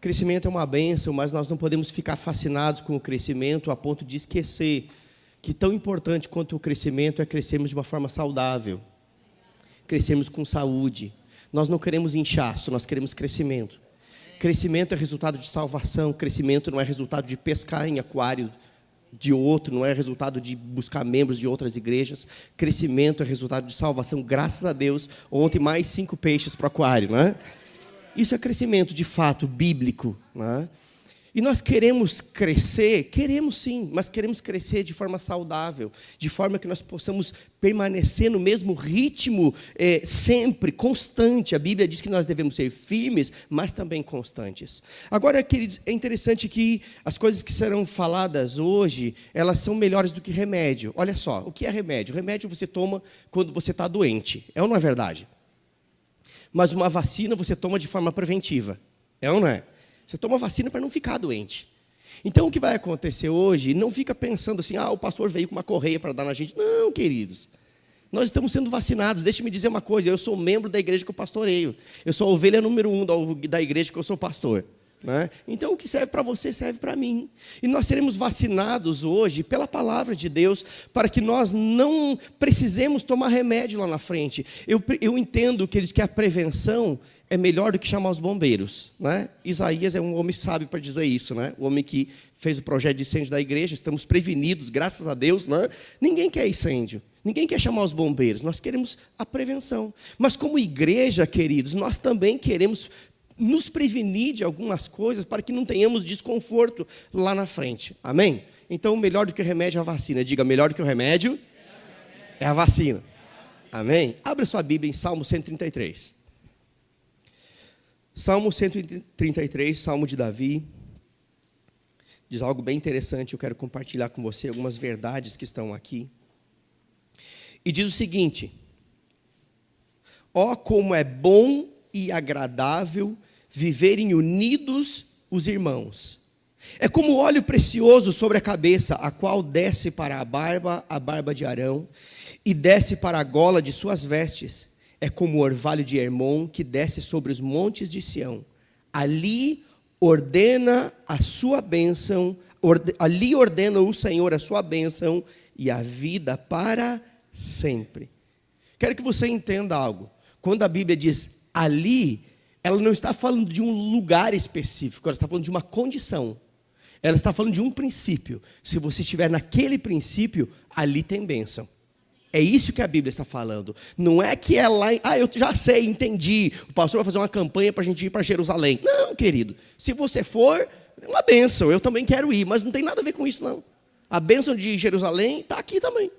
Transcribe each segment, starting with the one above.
Crescimento é uma bênção, mas nós não podemos ficar fascinados com o crescimento a ponto de esquecer que tão importante quanto o crescimento é crescermos de uma forma saudável. Crescermos com saúde. Nós não queremos inchaço, nós queremos crescimento. Crescimento é resultado de salvação. Crescimento não é resultado de pescar em aquário de outro, não é resultado de buscar membros de outras igrejas. Crescimento é resultado de salvação, graças a Deus. Ontem mais 5 peixes para o aquário, né? Isso é crescimento de fato bíblico, né? E nós queremos crescer, queremos sim, mas queremos crescer de forma saudável, de forma que nós possamos permanecer no mesmo ritmo, sempre, constante. A Bíblia diz que nós devemos ser firmes, mas também constantes. Agora, queridos, é interessante que as coisas que serão faladas hoje, elas são melhores do que remédio. Olha só, o que é remédio? Remédio você toma quando você está doente, é ou não é verdade? Mas uma vacina você toma de forma preventiva, é ou não é? Você toma vacina para não ficar doente. Então, o que vai acontecer hoje, não fica pensando assim, o pastor veio com uma correia para dar na gente. Não, queridos. Nós estamos sendo vacinados. Deixe-me dizer uma coisa, eu sou membro da igreja que eu pastoreio. Eu sou a ovelha número 1 da igreja que eu sou pastor. Né? Então, o que serve para você, serve para mim. E nós seremos vacinados hoje pela palavra de Deus, para que nós não precisemos tomar remédio lá na frente. Eu entendo, queridos, que a prevenção é melhor do que chamar os bombeiros, né? Isaías é um homem sábio para dizer isso, né? O homem que fez o projeto de incêndio da igreja. Estamos prevenidos, graças a Deus, né? Ninguém quer incêndio, ninguém quer chamar os bombeiros. Nós queremos a prevenção. Mas como igreja, queridos, nós também queremos nos prevenir de algumas coisas para que não tenhamos desconforto lá na frente. Amém? Então, melhor do que o remédio é a vacina. Diga, melhor do que o remédio é a vacina. Amém? Abra sua Bíblia em Salmo 133. Salmo 133, Salmo de Davi, diz algo bem interessante, eu quero compartilhar com você algumas verdades que estão aqui. E diz o seguinte: como é bom e agradável viverem unidos os irmãos. É como óleo precioso sobre a cabeça, a qual desce para a barba de Arão, e desce para a gola de suas vestes. É como o orvalho de Hermon, que desce sobre os montes de Sião. Ali ordena a sua bênção, ali ordena o Senhor a sua bênção e a vida para sempre. Quero que você entenda algo. Quando a Bíblia diz ali, ela não está falando de um lugar específico, ela está falando de uma condição. Ela está falando de um princípio. Se você estiver naquele princípio, ali tem bênção. É isso que a Bíblia está falando. Não é que é lá, eu já sei, entendi. O pastor vai fazer uma campanha para a gente ir para Jerusalém. Não, querido. Se você for, é uma bênção. Eu também quero ir, mas não tem nada a ver com isso, não. A bênção de Jerusalém está aqui também.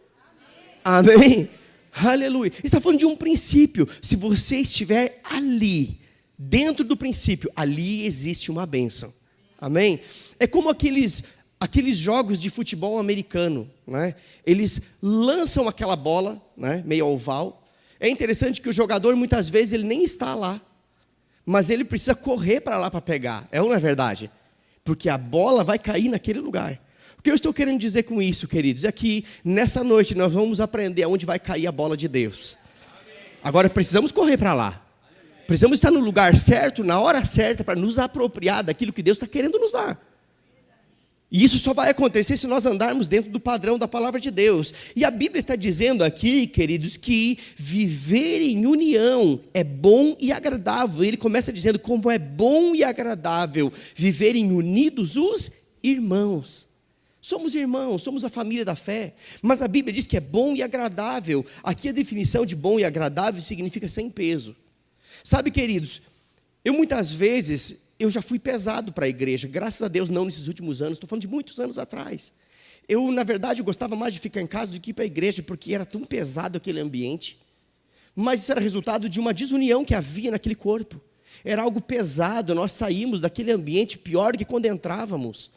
Amém? Amém? Aleluia. Está falando de um princípio. Se você estiver ali, dentro do princípio, ali existe uma bênção. Amém? É como aqueles jogos de futebol americano, né? Eles lançam aquela bola, né, meio oval. É interessante que o jogador, muitas vezes, ele nem está lá. Mas ele precisa correr para lá para pegar. É ou não é verdade? Porque a bola vai cair naquele lugar. O que eu estou querendo dizer com isso, queridos, é que nessa noite nós vamos aprender aonde vai cair a bola de Deus. Agora precisamos correr para lá. Precisamos estar no lugar certo, na hora certa, para nos apropriar daquilo que Deus está querendo nos dar. E isso só vai acontecer se nós andarmos dentro do padrão da palavra de Deus. E a Bíblia está dizendo aqui, queridos, que viver em união é bom e agradável. Ele começa dizendo como é bom e agradável viverem unidos os irmãos. Somos irmãos, somos a família da fé. Mas a Bíblia diz que é bom e agradável. Aqui a definição de bom e agradável significa sem peso. Sabe, queridos, muitas vezes eu já fui pesado para a igreja, graças a Deus não nesses últimos anos, estou falando de muitos anos atrás. Na verdade, eu gostava mais de ficar em casa do que ir para a igreja, porque era tão pesado aquele ambiente. Mas isso era resultado de uma desunião que havia naquele corpo. Era algo pesado, nós saímos daquele ambiente pior do que quando entrávamos.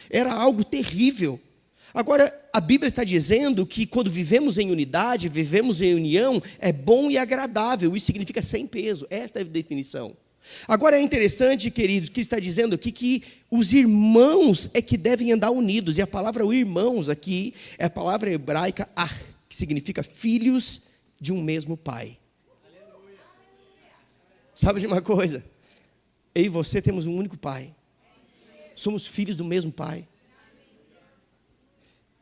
Era algo terrível. Agora, a Bíblia está dizendo que quando vivemos em unidade, vivemos em união, é bom e agradável. Isso significa sem peso, esta é a definição. Agora é interessante, queridos, que está dizendo aqui que os irmãos é que devem andar unidos. E a palavra irmãos aqui é a palavra hebraica que significa filhos de um mesmo pai. Sabe de uma coisa? Eu e você temos um único Pai. Somos filhos do mesmo Pai.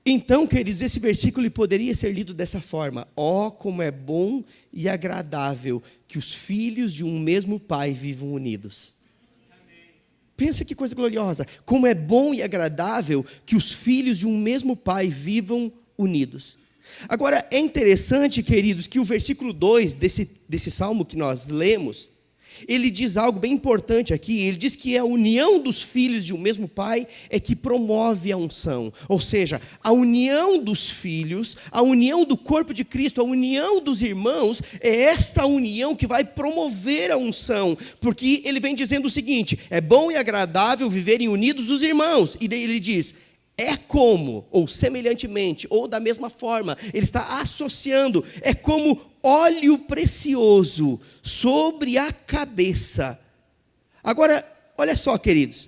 Então, queridos, esse versículo poderia ser lido dessa forma: ó, como é bom e agradável que os filhos de um mesmo Pai vivam unidos. Pensa que coisa gloriosa. Como é bom e agradável que os filhos de um mesmo Pai vivam unidos. Agora, é interessante, queridos, que o versículo 2 desse salmo que nós lemos, ele diz algo bem importante aqui. Ele diz que a união dos filhos de um mesmo pai é que promove a unção. Ou seja, a união dos filhos, a união do corpo de Cristo, a união dos irmãos, é esta união que vai promover a unção. Porque ele vem dizendo o seguinte: é bom e agradável viverem unidos os irmãos. E daí ele diz: é como, ou semelhantemente, ou da mesma forma. Ele está associando, é como óleo precioso sobre a cabeça. Agora, olha só, queridos,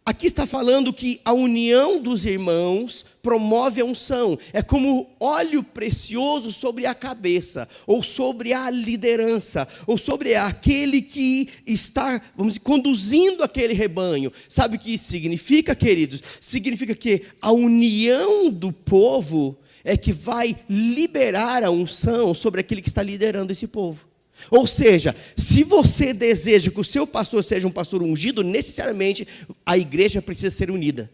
aqui está falando que a união dos irmãos promove a unção. É como óleo precioso sobre a cabeça, ou sobre a liderança, ou sobre aquele que está, vamos dizer, conduzindo aquele rebanho. Sabe o que isso significa, queridos? Significa que a união do povo é que vai liberar a unção sobre aquele que está liderando esse povo. Ou seja, se você deseja que o seu pastor seja um pastor ungido, necessariamente a igreja precisa ser unida.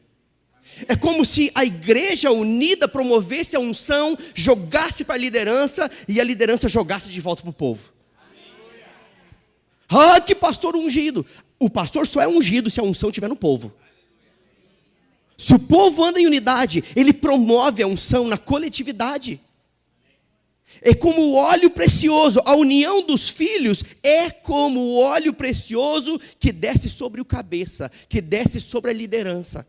É como se a igreja unida promovesse a unção, jogasse para a liderança e a liderança jogasse de volta para o povo. Ah, que pastor ungido! O pastor só é ungido se a unção estiver no povo. Se o povo anda em unidade, ele promove a unção na coletividade. É como o óleo precioso, a união dos filhos é como o óleo precioso que desce sobre o cabeça, que desce sobre a liderança.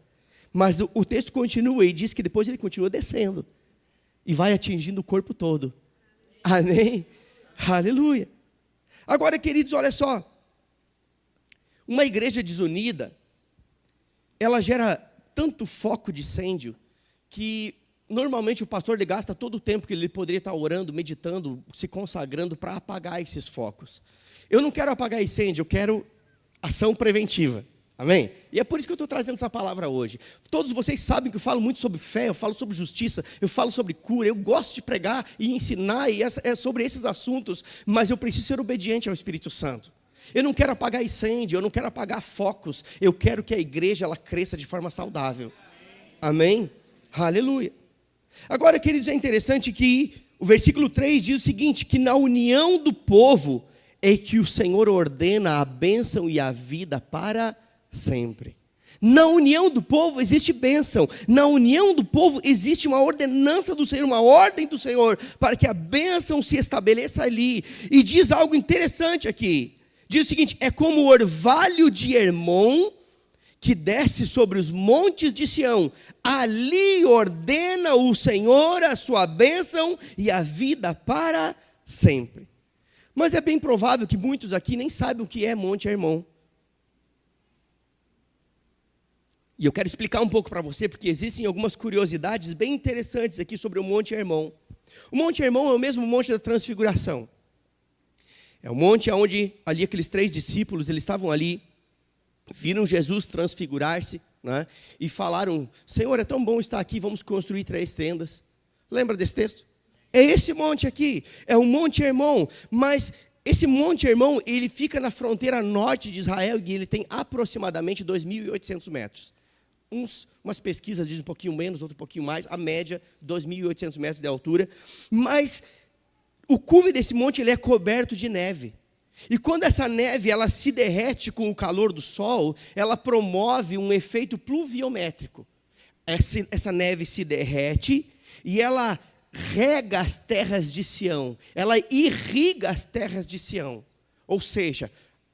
Mas o texto continua e diz que depois ele continua descendo e vai atingindo o corpo todo. Amém? Aleluia. Agora, queridos, olha só. Uma igreja desunida, ela gera tanto foco de incêndio que normalmente o pastor ele gasta todo o tempo que ele poderia estar orando, meditando, se consagrando para apagar esses focos. Eu não quero apagar incêndio, eu quero ação preventiva. Amém? E é por isso que eu estou trazendo essa palavra hoje. Todos vocês sabem que eu falo muito sobre fé, eu falo sobre justiça, eu falo sobre cura, eu gosto de pregar e ensinar sobre esses assuntos, mas eu preciso ser obediente ao Espírito Santo. Eu não quero apagar incêndio, eu não quero apagar focos, eu quero que a igreja ela cresça de forma saudável. Amém? Aleluia. Agora, queridos, é interessante que o versículo 3 diz o seguinte, que na união do povo é que o Senhor ordena a bênção e a vida para sempre. Na união do povo existe bênção. Na união do povo existe uma ordenança do Senhor, uma ordem do Senhor, para que a bênção se estabeleça ali. E diz algo interessante aqui. Diz o seguinte, é como o orvalho de Hermon, que desce sobre os montes de Sião. Ali ordena o Senhor a sua bênção e a vida para sempre. Mas é bem provável que muitos aqui nem sabem o que é Monte Hermon. E eu quero explicar um pouco para você, porque existem algumas curiosidades bem interessantes aqui sobre o Monte Hermon. O Monte Hermon é o mesmo monte da Transfiguração. É o monte onde ali aqueles 3 discípulos, eles estavam ali, viram Jesus transfigurar-se, né, e falaram, Senhor, é tão bom estar aqui, vamos construir 3 tendas. Lembra desse texto? É esse monte aqui, é o Monte Hermon, mas esse Monte Hermon, ele fica na fronteira norte de Israel e ele tem aproximadamente 2.800 metros. Umas pesquisas dizem um pouquinho menos, outro um pouquinho mais, a média 2.800 metros de altura, mas o cume desse monte ele é coberto de neve. E quando essa neve ela se derrete com o calor do sol, ela promove um efeito pluviométrico. Essa neve se derrete e ela rega as terras de Sião, ela irriga as terras de Sião. Ou seja,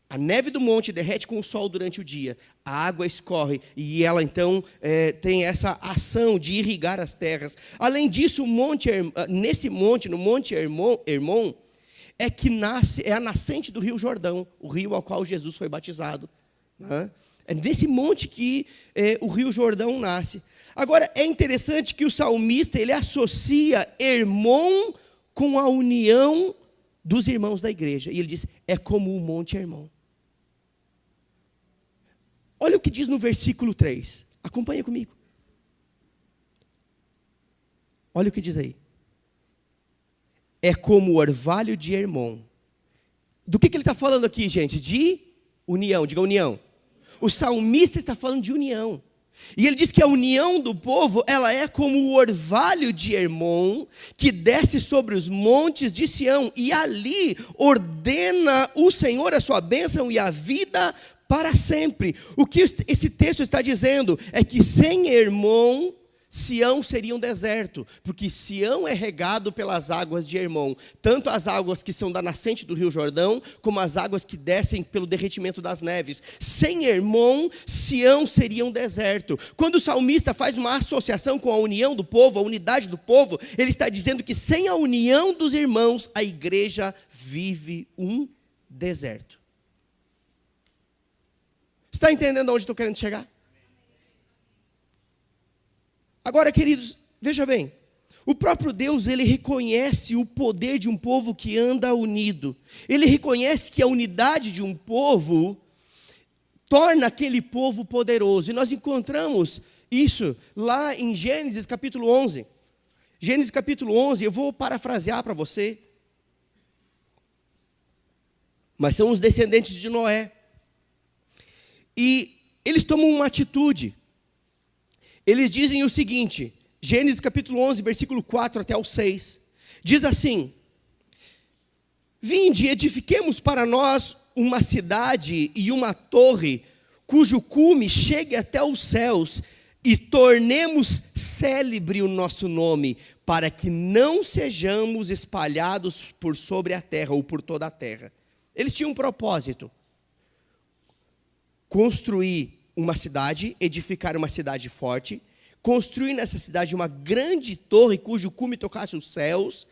a neve do monte derrete com o sol durante o dia, a água escorre e ela então tem essa ação de irrigar as terras. Além disso, nesse monte, no Monte Hermon, é a nascente do Rio Jordão, o rio ao qual Jesus foi batizado. Né? É nesse monte que o Rio Jordão nasce. Agora, é interessante que o salmista ele associa Hermon com a união dos irmãos da igreja. E ele diz, é como o Monte Hermon. Olha o que diz no versículo 3. Acompanha comigo. Olha o que diz aí. É como o orvalho de Hermon. Do que ele está falando aqui, gente? De união, diga união. O salmista está falando de união. E ele diz que a união do povo, ela é como o orvalho de Hermon, que desce sobre os montes de Sião, e ali ordena o Senhor a sua bênção e a vida para sempre. O que esse texto está dizendo é que sem Hermon, Sião seria um deserto, porque Sião é regado pelas águas de Hermon, tanto as águas que são da nascente do rio Jordão, como as águas que descem pelo derretimento das neves. Sem Hermon, Sião seria um deserto. Quando o salmista faz uma associação com a união do povo, a unidade do povo, ele está dizendo que sem a união dos irmãos, a igreja vive um deserto. Está entendendo aonde estou querendo chegar? Agora, queridos, veja bem, o próprio Deus, ele reconhece o poder de um povo que anda unido. Ele reconhece que a unidade de um povo torna aquele povo poderoso. E nós encontramos isso lá em Gênesis capítulo 11. Gênesis capítulo 11, eu vou parafrasear para você. Mas são os descendentes de Noé. E eles tomam uma atitude. Eles dizem o seguinte, Gênesis capítulo 11, versículo 4 até o 6, diz assim: Vinde, edifiquemos para nós uma cidade e uma torre, cujo cume chegue até os céus, e tornemos célebre o nosso nome, para que não sejamos espalhados por sobre a terra, ou por toda a terra. Eles tinham um propósito: construir uma cidade, edificar uma cidade forte, construir nessa cidade uma grande torre cujo cume tocasse os céus,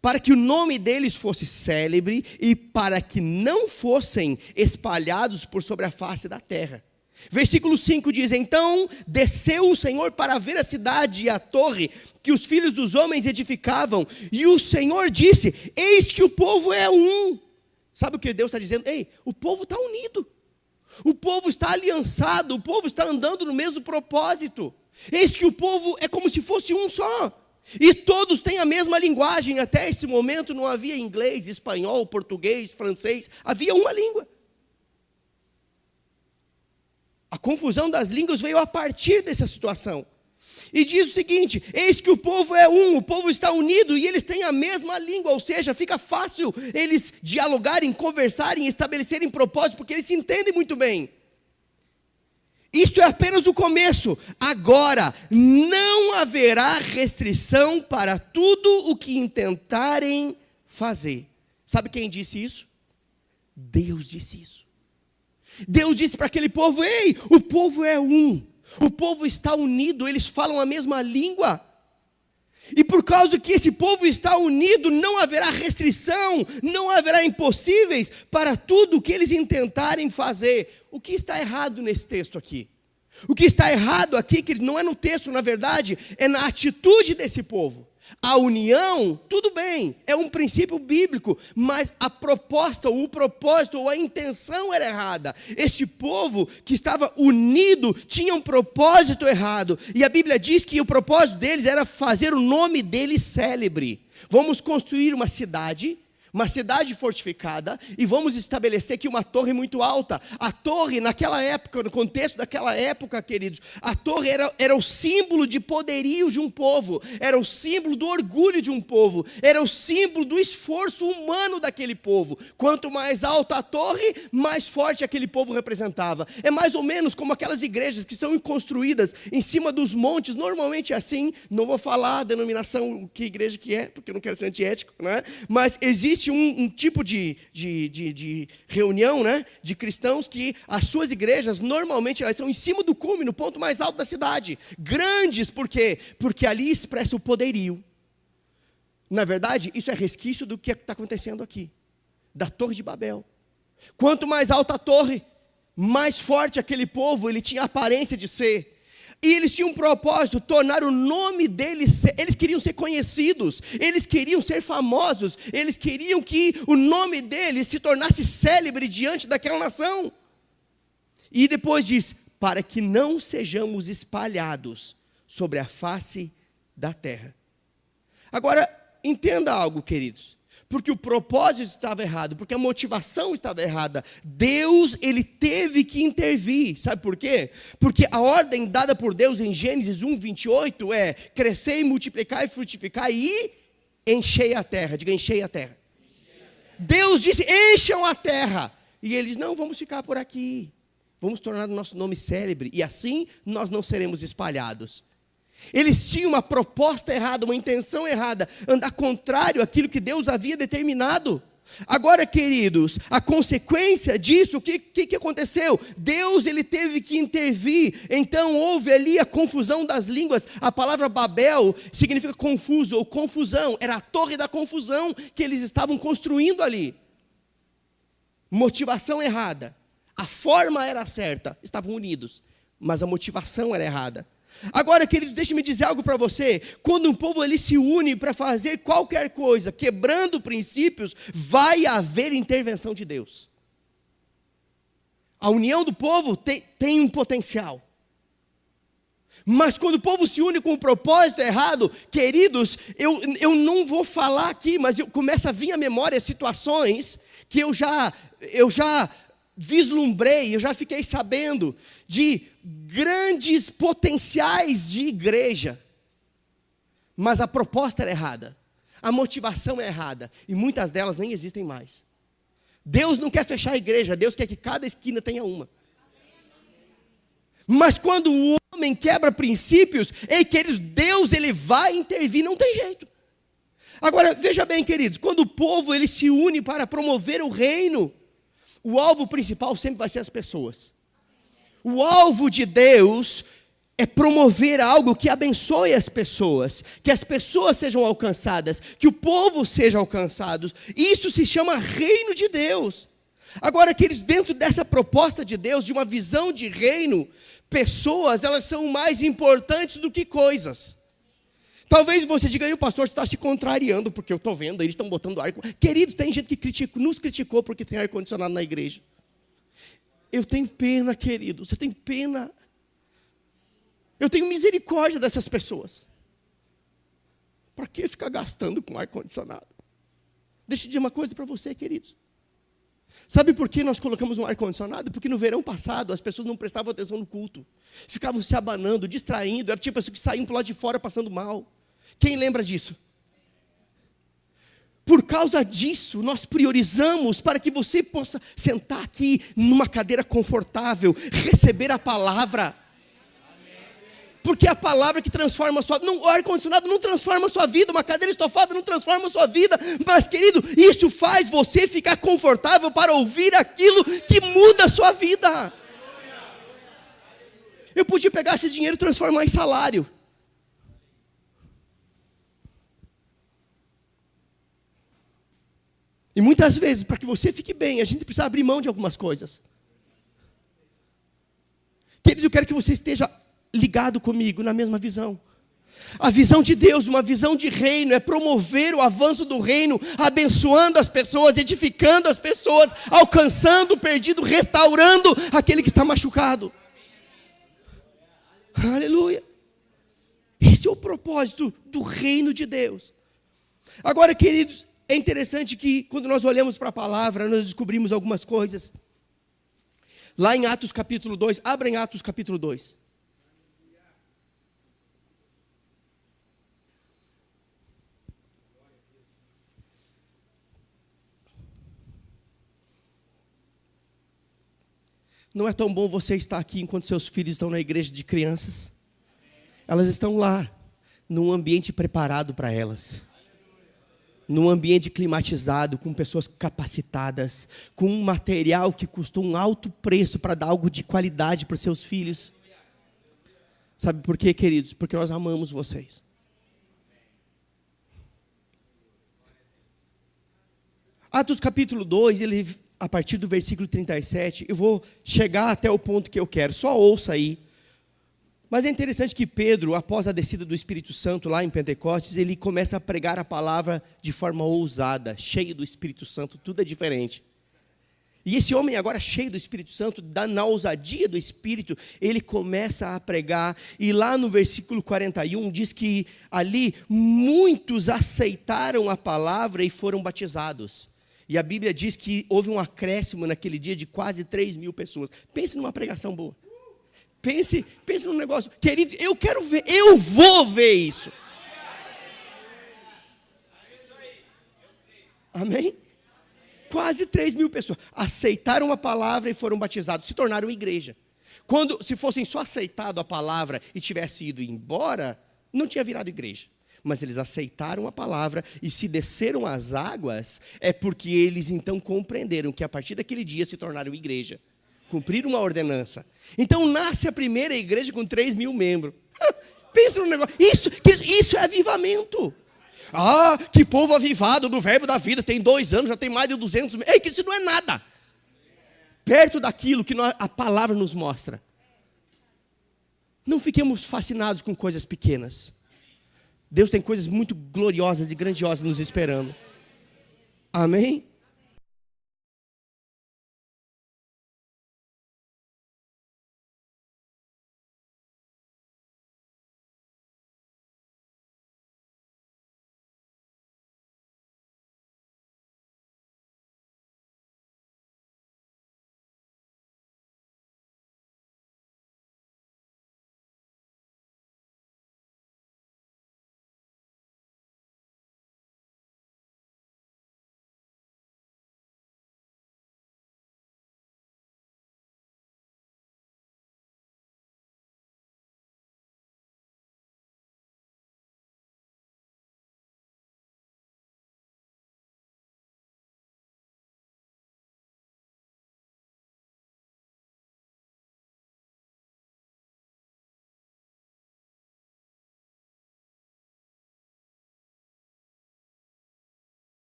para que o nome deles fosse célebre e para que não fossem espalhados por sobre a face da terra. Versículo 5 diz: Então desceu o Senhor para ver a cidade e a torre que os filhos dos homens edificavam, e o Senhor disse: Eis que o povo é um. Sabe o que Deus está dizendo? Ei, o povo está unido. O povo está aliançado, o povo está andando no mesmo propósito. Eis que o povo é como se fosse um só. E todos têm a mesma linguagem. Até esse momento não havia inglês, espanhol, português, francês. Havia uma língua. A confusão das línguas veio a partir dessa situação. E diz o seguinte: eis que o povo é um, o povo está unido e eles têm a mesma língua, ou seja, fica fácil eles dialogarem, conversarem, estabelecerem propósito, porque eles se entendem muito bem. Isto é apenas o começo. Agora, não haverá restrição para tudo o que intentarem fazer. Sabe quem disse isso? Deus disse isso. Deus disse para aquele povo: ei, o povo é um. O povo está unido, eles falam a mesma língua. E por causa que esse povo está unido, não haverá restrição, não haverá impossíveis para tudo que eles intentarem fazer. O que está errado nesse texto aqui? O que está errado aqui, que não é no texto, na verdade, é na atitude desse povo. A união, tudo bem, é um princípio bíblico, mas a proposta, ou o propósito, ou a intenção era errada. Este povo que estava unido tinha um propósito errado. E a Bíblia diz que o propósito deles era fazer o nome deles célebre. Vamos construir uma cidade fortificada, e vamos estabelecer aqui uma torre muito alta. A torre, naquela época, no contexto daquela época, queridos, a torre era o símbolo de poderio de um povo, era o símbolo do orgulho de um povo, era o símbolo do esforço humano daquele povo. Quanto mais alta a torre, mais forte aquele povo representava. É mais ou menos como aquelas igrejas que são construídas em cima dos montes, normalmente é assim. Não vou falar a denominação, que igreja que é, porque eu não quero ser antiético, né? Mas existe um tipo de reunião, né, de cristãos que as suas igrejas, normalmente, elas são em cima do cume, no ponto mais alto da cidade. Grandes, por quê? Porque ali expressa o poderio. Na verdade, isso é resquício do que está acontecendo aqui, da Torre de Babel. Quanto mais alta a torre, mais forte aquele povo, ele tinha a aparência de ser. E eles tinham um propósito, tornar o nome deles, eles queriam ser conhecidos, eles queriam ser famosos, eles queriam que o nome deles se tornasse célebre diante daquela nação. E depois diz, para que não sejamos espalhados sobre a face da terra. Agora, entenda algo, queridos. Porque o propósito estava errado, porque a motivação estava errada. Deus, ele teve que intervir. Sabe por quê? Porque a ordem dada por Deus em Gênesis 1:28 é: crescer e multiplicar e frutificar e enchei a terra. Diga, enchei a terra. Deus disse, encham a terra. E eles, não, vamos ficar por aqui. Vamos tornar o nosso nome célebre. E assim nós não seremos espalhados. Eles tinham uma proposta errada, uma intenção errada, andar contrário àquilo que Deus havia determinado. Agora, queridos, a consequência disso, o que aconteceu? Deus, ele teve que intervir. Então houve ali a confusão das línguas. A palavra Babel significa confuso ou confusão. Era a torre da confusão que eles estavam construindo ali. Motivação errada. A forma era certa, estavam unidos, mas a motivação era errada. Agora, querido, deixe-me dizer algo para você. Quando um povo ele se une para fazer qualquer coisa, quebrando princípios, vai haver intervenção de Deus. A união do povo tem um potencial. Mas quando o povo se une com o propósito errado, queridos, eu não vou falar aqui, mas começa a vir à memória situações que eu já vislumbrei, eu já fiquei sabendo de grandes potenciais de igreja, mas a proposta era errada, a motivação é errada, e muitas delas nem existem mais. Deus não quer fechar a igreja, Deus quer que cada esquina tenha uma. Mas quando o homem quebra princípios, queridos, Deus ele vai intervir, não tem jeito. Agora, veja bem, queridos, quando o povo ele se une para promover o reino, o alvo principal sempre vai ser as pessoas. O alvo de Deus é promover algo que abençoe as pessoas, que as pessoas sejam alcançadas, que o povo seja alcançado. Isso se chama reino de Deus. Agora, queridos, dentro dessa proposta de Deus, de uma visão de reino, pessoas, elas são mais importantes do que coisas. Talvez você diga, aí o pastor está se contrariando, porque eu estou vendo, eles estão botando ar. Queridos, tem gente que nos criticou porque tem ar-condicionado na igreja. Eu tenho pena, queridos, eu tenho pena. Eu tenho misericórdia dessas pessoas. Para que ficar gastando com ar-condicionado? Deixa eu dizer uma coisa para você, queridos. Sabe por que nós colocamos um ar-condicionado? Porque no verão passado as pessoas não prestavam atenção no culto. Ficavam se abanando, distraindo. Era tipo pessoas que saíam para o lado de fora passando mal. Quem lembra disso? Por causa disso, nós priorizamos para que você possa sentar aqui numa cadeira confortável, receber a palavra. Porque é a palavra que transforma a sua vida. O ar-condicionado não transforma a sua vida, uma cadeira estofada não transforma a sua vida. Mas, querido, isso faz você ficar confortável para ouvir aquilo que muda a sua vida. Eu podia pegar esse dinheiro e transformar em salário. E muitas vezes, para que você fique bem, a gente precisa abrir mão de algumas coisas. Queridos, eu quero que você esteja ligado comigo na mesma visão. A visão de Deus, uma visão de reino, é promover o avanço do reino, abençoando as pessoas, edificando as pessoas, alcançando o perdido, restaurando aquele que está machucado. Aleluia. Esse é o propósito do reino de Deus. Agora, queridos, é interessante que quando nós olhamos para a palavra, nós descobrimos algumas coisas. Lá em Atos capítulo 2, abra em Atos capítulo 2. Não é tão bom você estar aqui enquanto seus filhos estão na igreja de crianças? Elas estão lá, num ambiente preparado para elas. Num ambiente climatizado, com pessoas capacitadas, com um material que custou um alto preço para dar algo de qualidade para os seus filhos. Sabe por quê, queridos? Porque nós amamos vocês. Atos capítulo 2, a partir do versículo 37, eu vou chegar até o ponto que eu quero, só ouça aí. Mas é interessante que Pedro, após a descida do Espírito Santo lá em Pentecostes, ele começa a pregar a palavra de forma ousada, cheio do Espírito Santo, tudo é diferente. E esse homem agora cheio do Espírito Santo, na ousadia do Espírito, ele começa a pregar. E lá no versículo 41 diz que ali muitos aceitaram a palavra e foram batizados. E a Bíblia diz que houve um acréscimo naquele dia de quase 3.000 pessoas. Pense numa pregação boa. Pense num negócio. Queridos, eu quero ver, eu vou ver isso. Amém? Quase 3.000 pessoas aceitaram a palavra e foram batizados, se tornaram igreja. Se fossem só aceitado a palavra e tivessem ido embora, não tinha virado igreja. Mas eles aceitaram a palavra e se desceram as águas, é porque eles então compreenderam que a partir daquele dia se tornaram igreja. Cumpriram uma ordenança. Então nasce a primeira igreja com 3.000 membros. Pensa no negócio. Isso é avivamento. Ah, que povo avivado do verbo da vida, tem 2 anos, já tem mais de 200. Ei, que isso não é nada. Perto daquilo que a palavra nos mostra. Não fiquemos fascinados com coisas pequenas. Deus tem coisas muito gloriosas e grandiosas nos esperando. Amém?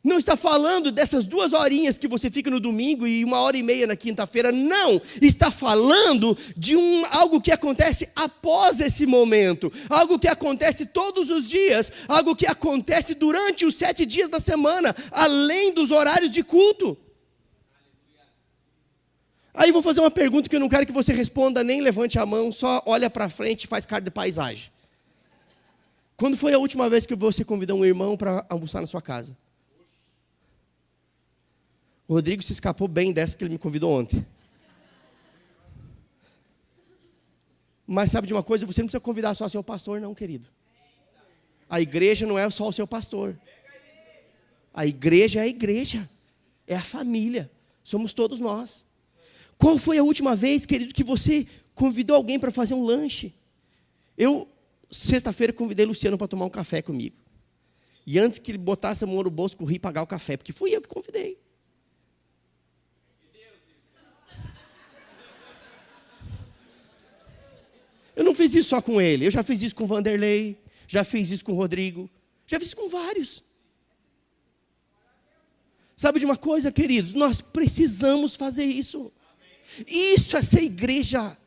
Não está falando dessas 2 horinhas que você fica no domingo e 1h30 na quinta-feira. Não. Está falando de algo que acontece após esse momento. Algo que acontece todos os dias. Algo que acontece durante os 7 dias da semana. Além dos horários de culto. Aí vou fazer uma pergunta que eu não quero que você responda, nem levante a mão. Só olha para frente e faz cara de paisagem. Quando foi a última vez que você convidou um irmão para almoçar na sua casa? O Rodrigo se escapou bem dessa porque ele me convidou ontem. Mas sabe de uma coisa? Você não precisa convidar só seu pastor, não, querido. A igreja não é só o seu pastor. A igreja é a igreja. É a família. Somos todos nós. Qual foi a última vez, querido, que você convidou alguém para fazer um lanche? Eu, sexta-feira, convidei Luciano para tomar um café comigo. E antes que ele botasse a mão no bolso, corri pagar o café, porque fui eu que convidei. Eu não fiz isso só com ele, eu já fiz isso com o Vanderlei, já fiz isso com o Rodrigo, já fiz isso com vários. Sabe de uma coisa, queridos? Nós precisamos fazer isso. Isso é ser igreja.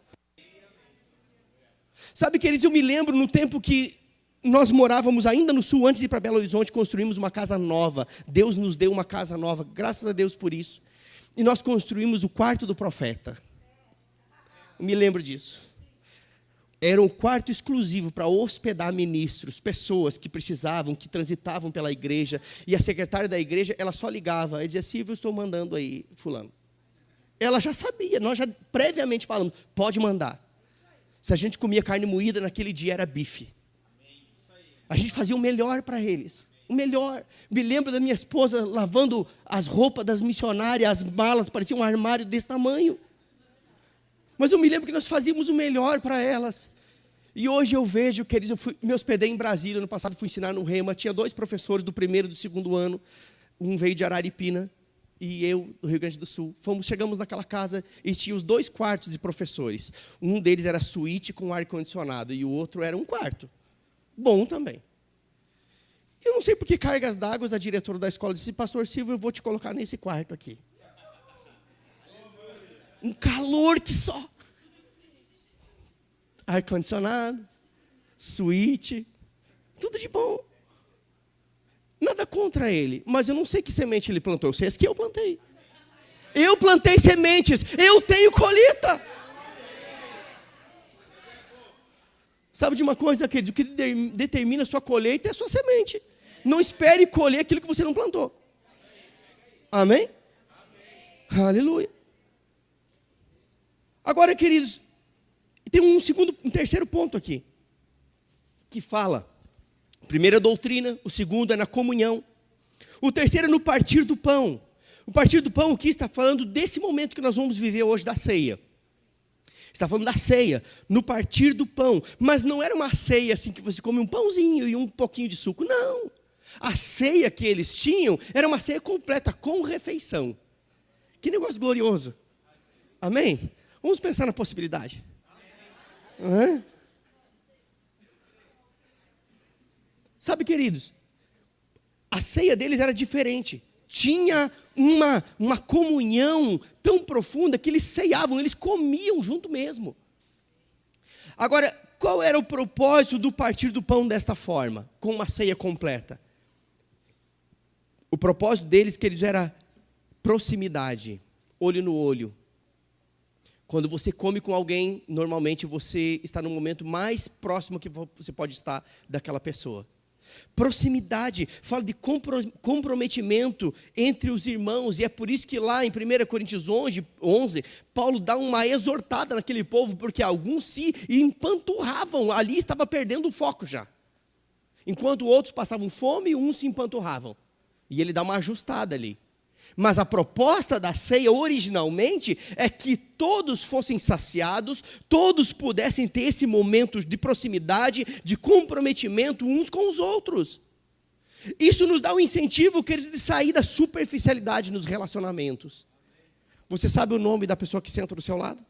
Sabe, queridos, eu me lembro no tempo que nós morávamos ainda no sul, antes de ir para Belo Horizonte, construímos uma casa nova. Deus nos deu uma casa nova, graças a Deus por isso. E nós construímos o quarto do profeta. Eu me lembro disso. Era um quarto exclusivo para hospedar ministros, pessoas que precisavam, que transitavam pela igreja. E a secretária da igreja, ela só ligava e dizia, Silvio, eu estou mandando aí, fulano. Ela já sabia, nós já previamente falamos, pode mandar. Se a gente comia carne moída, naquele dia era bife. A gente fazia o melhor para eles. O melhor. Me lembro da minha esposa lavando as roupas das missionárias, as malas, parecia um armário desse tamanho. Mas eu me lembro que nós fazíamos o melhor para elas. E hoje eu vejo, queridos, me hospedei em Brasília, no passado fui ensinar no Rema, tinha 2 professores do 1º e do 2º ano, um veio de Araripina, e eu, do Rio Grande do Sul. Chegamos naquela casa e tinha os 2 quartos de professores. Um deles era suíte com ar-condicionado, e o outro era um quarto. Bom também. Eu não sei por que cargas d'água, a diretora da escola disse, pastor Silvio, eu vou te colocar nesse quarto aqui. Um calor que só. Ar-condicionado, suíte, tudo de bom. Nada contra ele, mas eu não sei que semente ele plantou, eu sei as que eu plantei. Eu plantei sementes, eu tenho colheita. Sabe de uma coisa, querido, o que determina a sua colheita é a sua semente. Não espere colher aquilo que você não plantou. Amém? Amém. Aleluia. Agora, queridos, tem um terceiro ponto aqui, que fala, o primeiro é doutrina, o segundo é na comunhão, o terceiro é no partir do pão. O partir do pão aqui está falando desse momento que nós vamos viver hoje da ceia. Está falando da ceia, no partir do pão, mas não era uma ceia assim que você come um pãozinho e um pouquinho de suco, não. A ceia que eles tinham era uma ceia completa, com refeição. Que negócio glorioso. Amém? Vamos pensar na possibilidade. Uhum. Sabe, queridos, a ceia deles era diferente. Tinha uma comunhão tão profunda que eles ceiavam, eles comiam junto mesmo. Agora, qual era o propósito do partir do pão desta forma, com uma ceia completa? O propósito deles, queridos, era proximidade, olho no olho. Quando você come com alguém, normalmente você está no momento mais próximo que você pode estar daquela pessoa. Proximidade, fala de comprometimento entre os irmãos, e é por isso que lá em 1 Coríntios 11, Paulo dá uma exortada naquele povo, porque alguns se empanturravam, ali estava perdendo o foco já. Enquanto outros passavam fome, uns se empanturravam. E ele dá uma ajustada ali. Mas a proposta da ceia originalmente é que todos fossem saciados, todos pudessem ter esse momento de proximidade, de comprometimento uns com os outros. Isso nos dá um incentivo, queridos, de sair da superficialidade nos relacionamentos. Você sabe o nome da pessoa que senta do seu lado?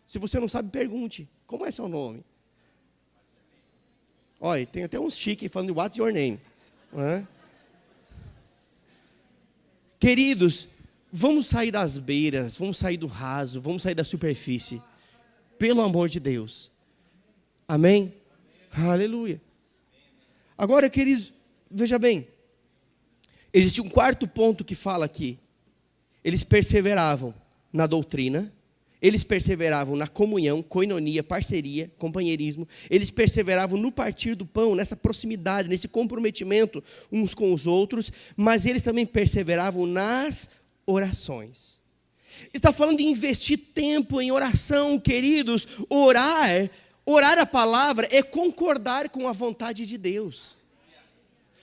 Se você não sabe, pergunte, como é seu nome? Olha, tem até uns chiques falando, what's your name? Queridos, vamos sair das beiras, vamos sair do raso, vamos sair da superfície. Pelo amor de Deus. Amém? Aleluia. Agora, queridos, veja bem. Existe um quarto ponto que fala aqui. Eles perseveravam na doutrina. Eles perseveravam na comunhão, koinonia, parceria, companheirismo. Eles perseveravam no partir do pão, nessa proximidade, nesse comprometimento uns com os outros. Mas eles também perseveravam nas orações. Está falando de investir tempo em oração, queridos. Orar a palavra é concordar com a vontade de Deus.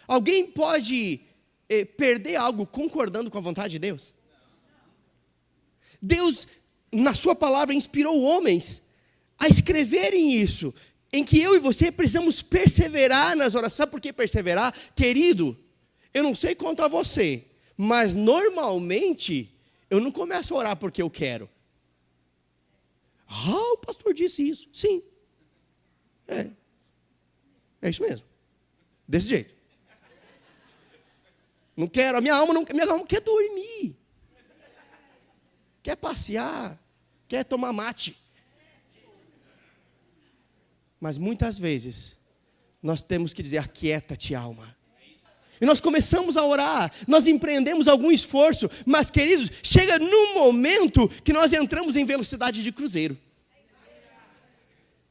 Alguém pode perder algo concordando com a vontade de Deus? Deus, na sua palavra, inspirou homens a escreverem isso, em que eu e você precisamos perseverar nas orações. Sabe por que perseverar? Querido, eu não sei quanto a você, mas normalmente eu não começo a orar porque eu quero. Ah, o pastor disse isso. Sim. É isso mesmo. Desse jeito. Não quero, minha alma quer dormir. Quer passear, quer tomar mate. Mas muitas vezes nós temos que dizer: aquieta-te, alma. E nós começamos a orar, nós empreendemos algum esforço, mas, queridos, chega num momento que nós entramos em velocidade de cruzeiro.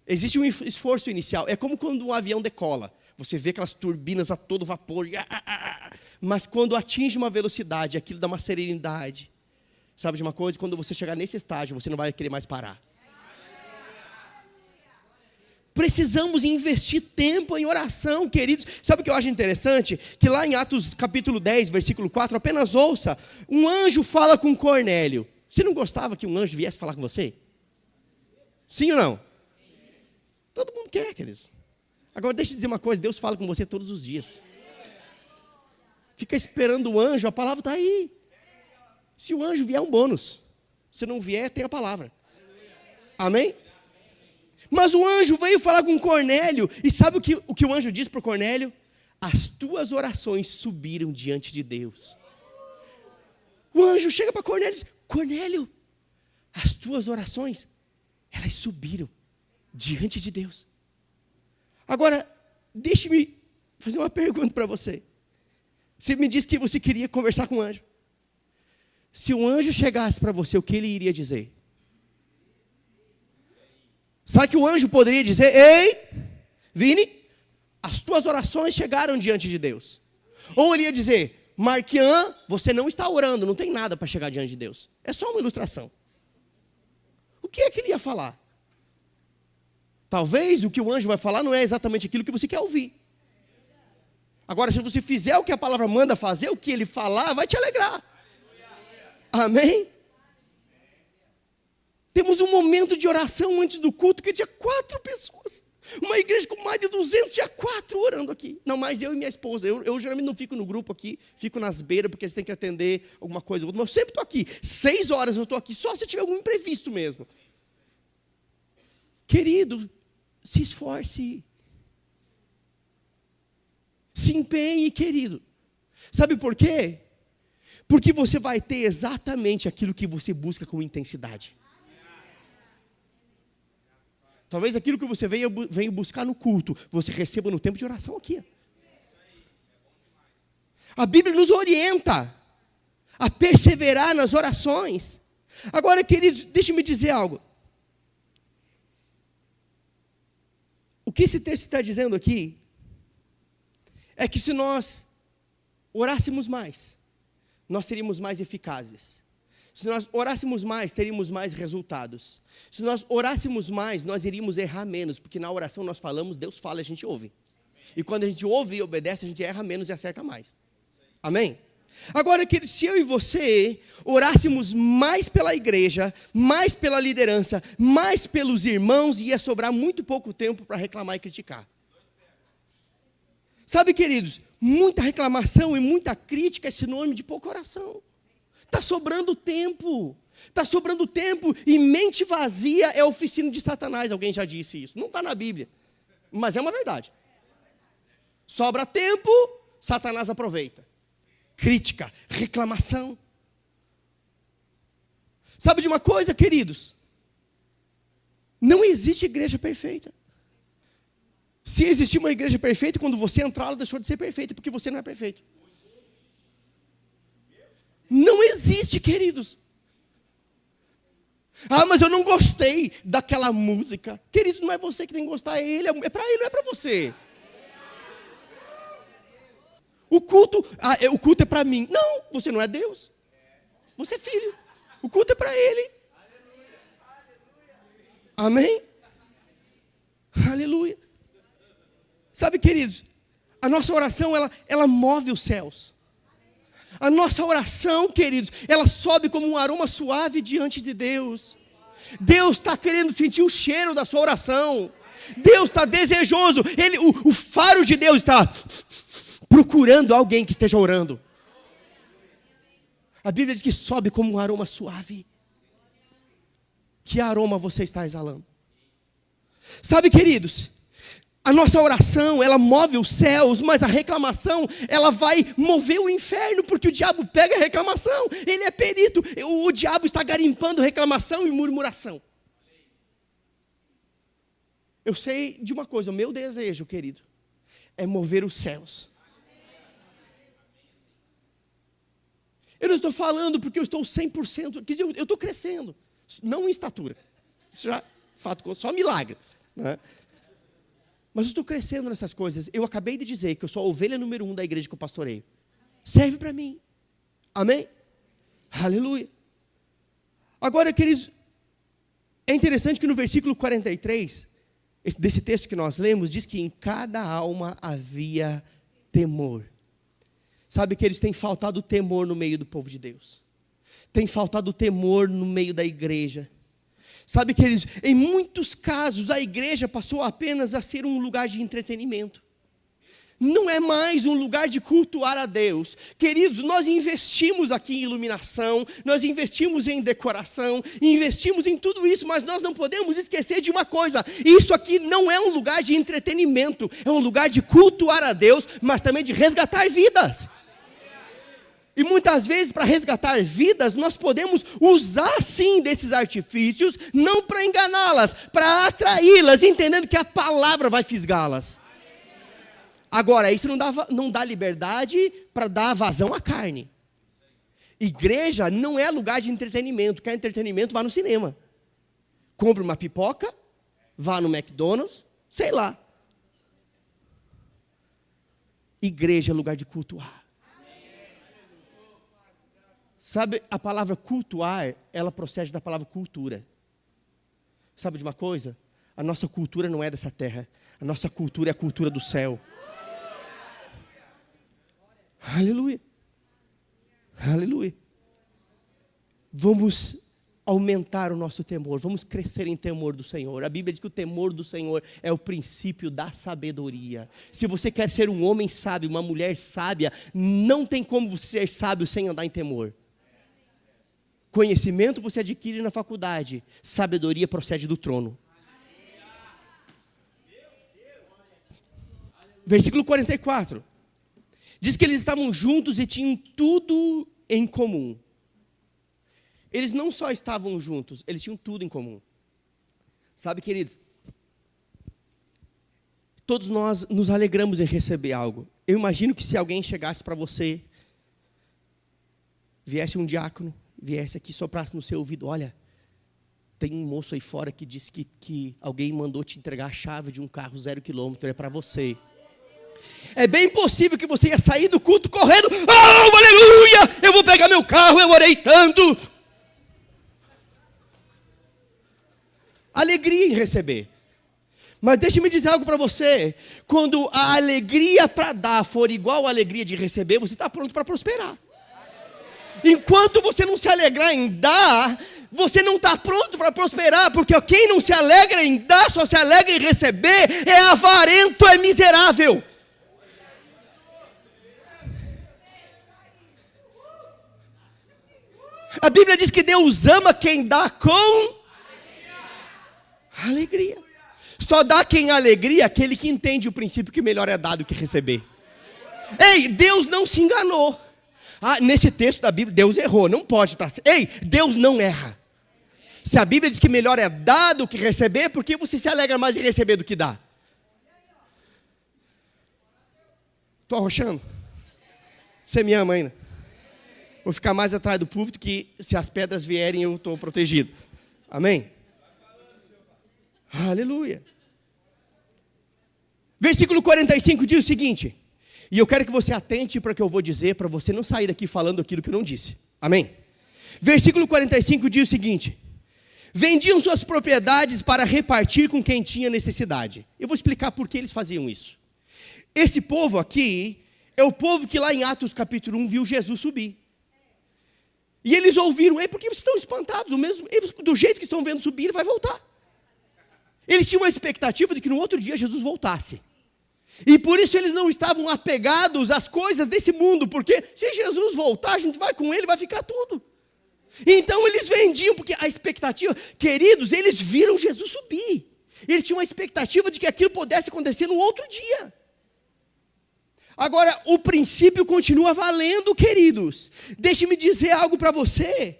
Existe um esforço inicial, é como quando um avião decola. Você vê aquelas turbinas a todo vapor, mas quando atinge uma velocidade, aquilo dá uma serenidade. Sabe de uma coisa? Quando você chegar nesse estágio, você não vai querer mais parar. Precisamos investir tempo em oração, queridos. Sabe o que eu acho interessante? Que lá em Atos capítulo 10, versículo 4, apenas ouça, um anjo fala com Cornélio. Você não gostava que um anjo viesse falar com você? Sim ou não? Todo mundo quer, queridos. Agora deixa eu dizer uma coisa, Deus fala com você todos os dias. Fica esperando o anjo, a palavra está aí. Se o anjo vier, é um bônus. Se não vier, tem a palavra. Amém? Mas o anjo veio falar com Cornélio, e sabe o que o anjo disse para o Cornélio? As tuas orações subiram diante de Deus. O anjo chega para Cornélio e diz: Cornélio, as tuas orações, elas subiram diante de Deus. Agora, deixe-me fazer uma pergunta para você. Você me disse que você queria conversar com o anjo. Se o anjo chegasse para você, o que ele iria dizer? Sabe que o anjo poderia dizer: ei, Vini, as tuas orações chegaram diante de Deus. Ou ele ia dizer: Marquian, você não está orando, não tem nada para chegar diante de Deus. É só uma ilustração. O que é que ele ia falar? Talvez o que o anjo vai falar não é exatamente aquilo que você quer ouvir. Agora, se você fizer o que a palavra manda fazer, o que ele falar vai te alegrar. Amém? Temos um momento de oração antes do culto que tinha 4 pessoas. Uma igreja com mais de 200, tinha 4 orando aqui. Não, mais eu e minha esposa. Eu geralmente não fico no grupo aqui, fico nas beiras, porque você tem que atender alguma coisa ou outra. Mas eu sempre estou aqui. 6 horas eu estou aqui, só se tiver algum imprevisto mesmo. Querido, se esforce. Se empenhe, querido. Sabe por quê? Porque você vai ter exatamente aquilo que você busca com intensidade. Talvez aquilo que você veio buscar no culto, você receba no tempo de oração aqui. A Bíblia nos orienta a perseverar nas orações. Agora, queridos, deixe-me dizer algo. O que esse texto está dizendo aqui é que se nós orássemos mais, nós seríamos mais eficazes. Se nós orássemos mais, teríamos mais resultados. Se nós orássemos mais, nós iríamos errar menos, porque na oração nós falamos, Deus fala e a gente ouve. E quando a gente ouve e obedece, a gente erra menos e acerta mais. Amém? Agora, querido, se eu e você orássemos mais pela igreja, mais pela liderança, mais pelos irmãos, ia sobrar muito pouco tempo para reclamar e criticar. Sabe, queridos, muita reclamação e muita crítica é sinônimo de pouca oração. Está sobrando tempo. Está sobrando tempo. E mente vazia é oficina de Satanás. Alguém já disse isso. Não está na Bíblia. Mas é uma verdade. Sobra tempo, Satanás aproveita. Crítica, reclamação. Sabe de uma coisa, queridos? Não existe igreja perfeita. Se existir uma igreja perfeita, quando você entrar, ela deixou de ser perfeita, porque você não é perfeito. Não existe, queridos. Ah, mas eu não gostei daquela música. Queridos, não é você que tem que gostar, é ele, é para ele, não é para você. O culto é para mim. Não, você não é Deus. Você é filho. O culto é para ele. Amém? Aleluia. Sabe, queridos, a nossa oração, ela move os céus. A nossa oração, queridos, ela sobe como um aroma suave diante de Deus. Deus está querendo sentir o cheiro da sua oração. Deus está desejoso. O faro de Deus está procurando alguém que esteja orando. A Bíblia diz que sobe como um aroma suave. Que aroma você está exalando? Sabe, queridos, a nossa oração, ela move os céus, mas a reclamação, ela vai mover o inferno, porque o diabo pega a reclamação, ele é perito, o diabo está garimpando reclamação e murmuração. Eu sei de uma coisa, o meu desejo, querido, é mover os céus. Eu não estou falando porque eu estou 100%, quer dizer, eu estou crescendo, não em estatura, isso já, fato, só milagre, né? Mas eu estou crescendo nessas coisas. Eu acabei de dizer que eu sou a ovelha número 1 da igreja que eu pastoreio. Serve para mim. Amém? Aleluia. Agora, queridos, é interessante que no versículo 43, desse texto que nós lemos, diz que em cada alma havia temor. Sabe, queridos, tem faltado temor no meio do povo de Deus. Tem faltado temor no meio da igreja. Sabe, queridos, em muitos casos a igreja passou apenas a ser um lugar de entretenimento. Não é mais um lugar de cultuar a Deus. Queridos, nós investimos aqui em iluminação, nós investimos em decoração, investimos em tudo isso, mas nós não podemos esquecer de uma coisa: isso aqui não é um lugar de entretenimento, é um lugar de cultuar a Deus, mas também de resgatar vidas. E muitas vezes, para resgatar vidas, nós podemos usar sim desses artifícios, não para enganá-las, para atraí-las, entendendo que a palavra vai fisgá-las. Agora, isso não dá liberdade para dar vazão à carne. Igreja não é lugar de entretenimento. Quer entretenimento, vá no cinema. Compre uma pipoca, vá no McDonald's, sei lá. Igreja é lugar de cultuar. Sabe, a palavra cultuar, ela procede da palavra cultura. Sabe de uma coisa? A nossa cultura não é dessa terra. A nossa cultura é a cultura do céu. Aleluia. Aleluia. Vamos aumentar o nosso temor. Vamos crescer em temor do Senhor. A Bíblia diz que o temor do Senhor é o princípio da sabedoria. Se você quer ser um homem sábio, uma mulher sábia, não tem como você ser sábio sem andar em temor. Conhecimento você adquire na faculdade. Sabedoria procede do trono. Versículo 44. Diz que eles estavam juntos e tinham tudo em comum. Eles não só estavam juntos, eles tinham tudo em comum. Sabe, queridos? Todos nós nos alegramos em receber algo. Eu imagino que se alguém chegasse para você, viesse um diácono, viesse aqui, soprasse no seu ouvido: olha, tem um moço aí fora que disse que alguém mandou te entregar a chave de um carro 0 quilômetro, é para você. É bem possível que você ia sair do culto correndo: oh, aleluia, eu vou pegar meu carro, eu orei tanto. Alegria em receber. Mas deixe-me dizer algo para você: quando a alegria para dar for igual à alegria de receber, você está pronto para prosperar. Enquanto você não se alegrar em dar, você não está pronto para prosperar, porque quem não se alegra em dar, só se alegra em receber, é avarento, é miserável. A Bíblia diz que Deus ama quem dá com alegria. Só dá quem alegria aquele que entende o princípio que melhor é dar do que receber. Ei, Deus não se enganou. Ah, nesse texto da Bíblia, Deus errou, não pode estar. Ei, Deus não erra. Se a Bíblia diz que melhor é dar do que receber, por que você se alegra mais em receber do que dar? Estou arrochando? Você me ama ainda? Vou ficar mais atrás do púlpito, que se as pedras vierem eu estou protegido. Amém? Aleluia. Versículo 45 diz o seguinte, e eu quero que você atente para o que eu vou dizer, para você não sair daqui falando aquilo que eu não disse. Amém? Versículo 45 diz o seguinte: vendiam suas propriedades para repartir com quem tinha necessidade. Eu vou explicar por que eles faziam isso. Esse povo aqui é o povo que lá em Atos capítulo 1 viu Jesus subir. E eles ouviram, por que vocês estão espantados? Do jeito que estão vendo subir, ele vai voltar. Eles tinham uma expectativa de que no outro dia Jesus voltasse. E por isso eles não estavam apegados às coisas desse mundo, porque se Jesus voltar, a gente vai com ele, vai ficar tudo. Então eles vendiam, porque a expectativa, queridos, eles viram Jesus subir. Eles tinham uma expectativa de que aquilo pudesse acontecer no outro dia. Agora, o princípio continua valendo, queridos. Deixe-me dizer algo para você.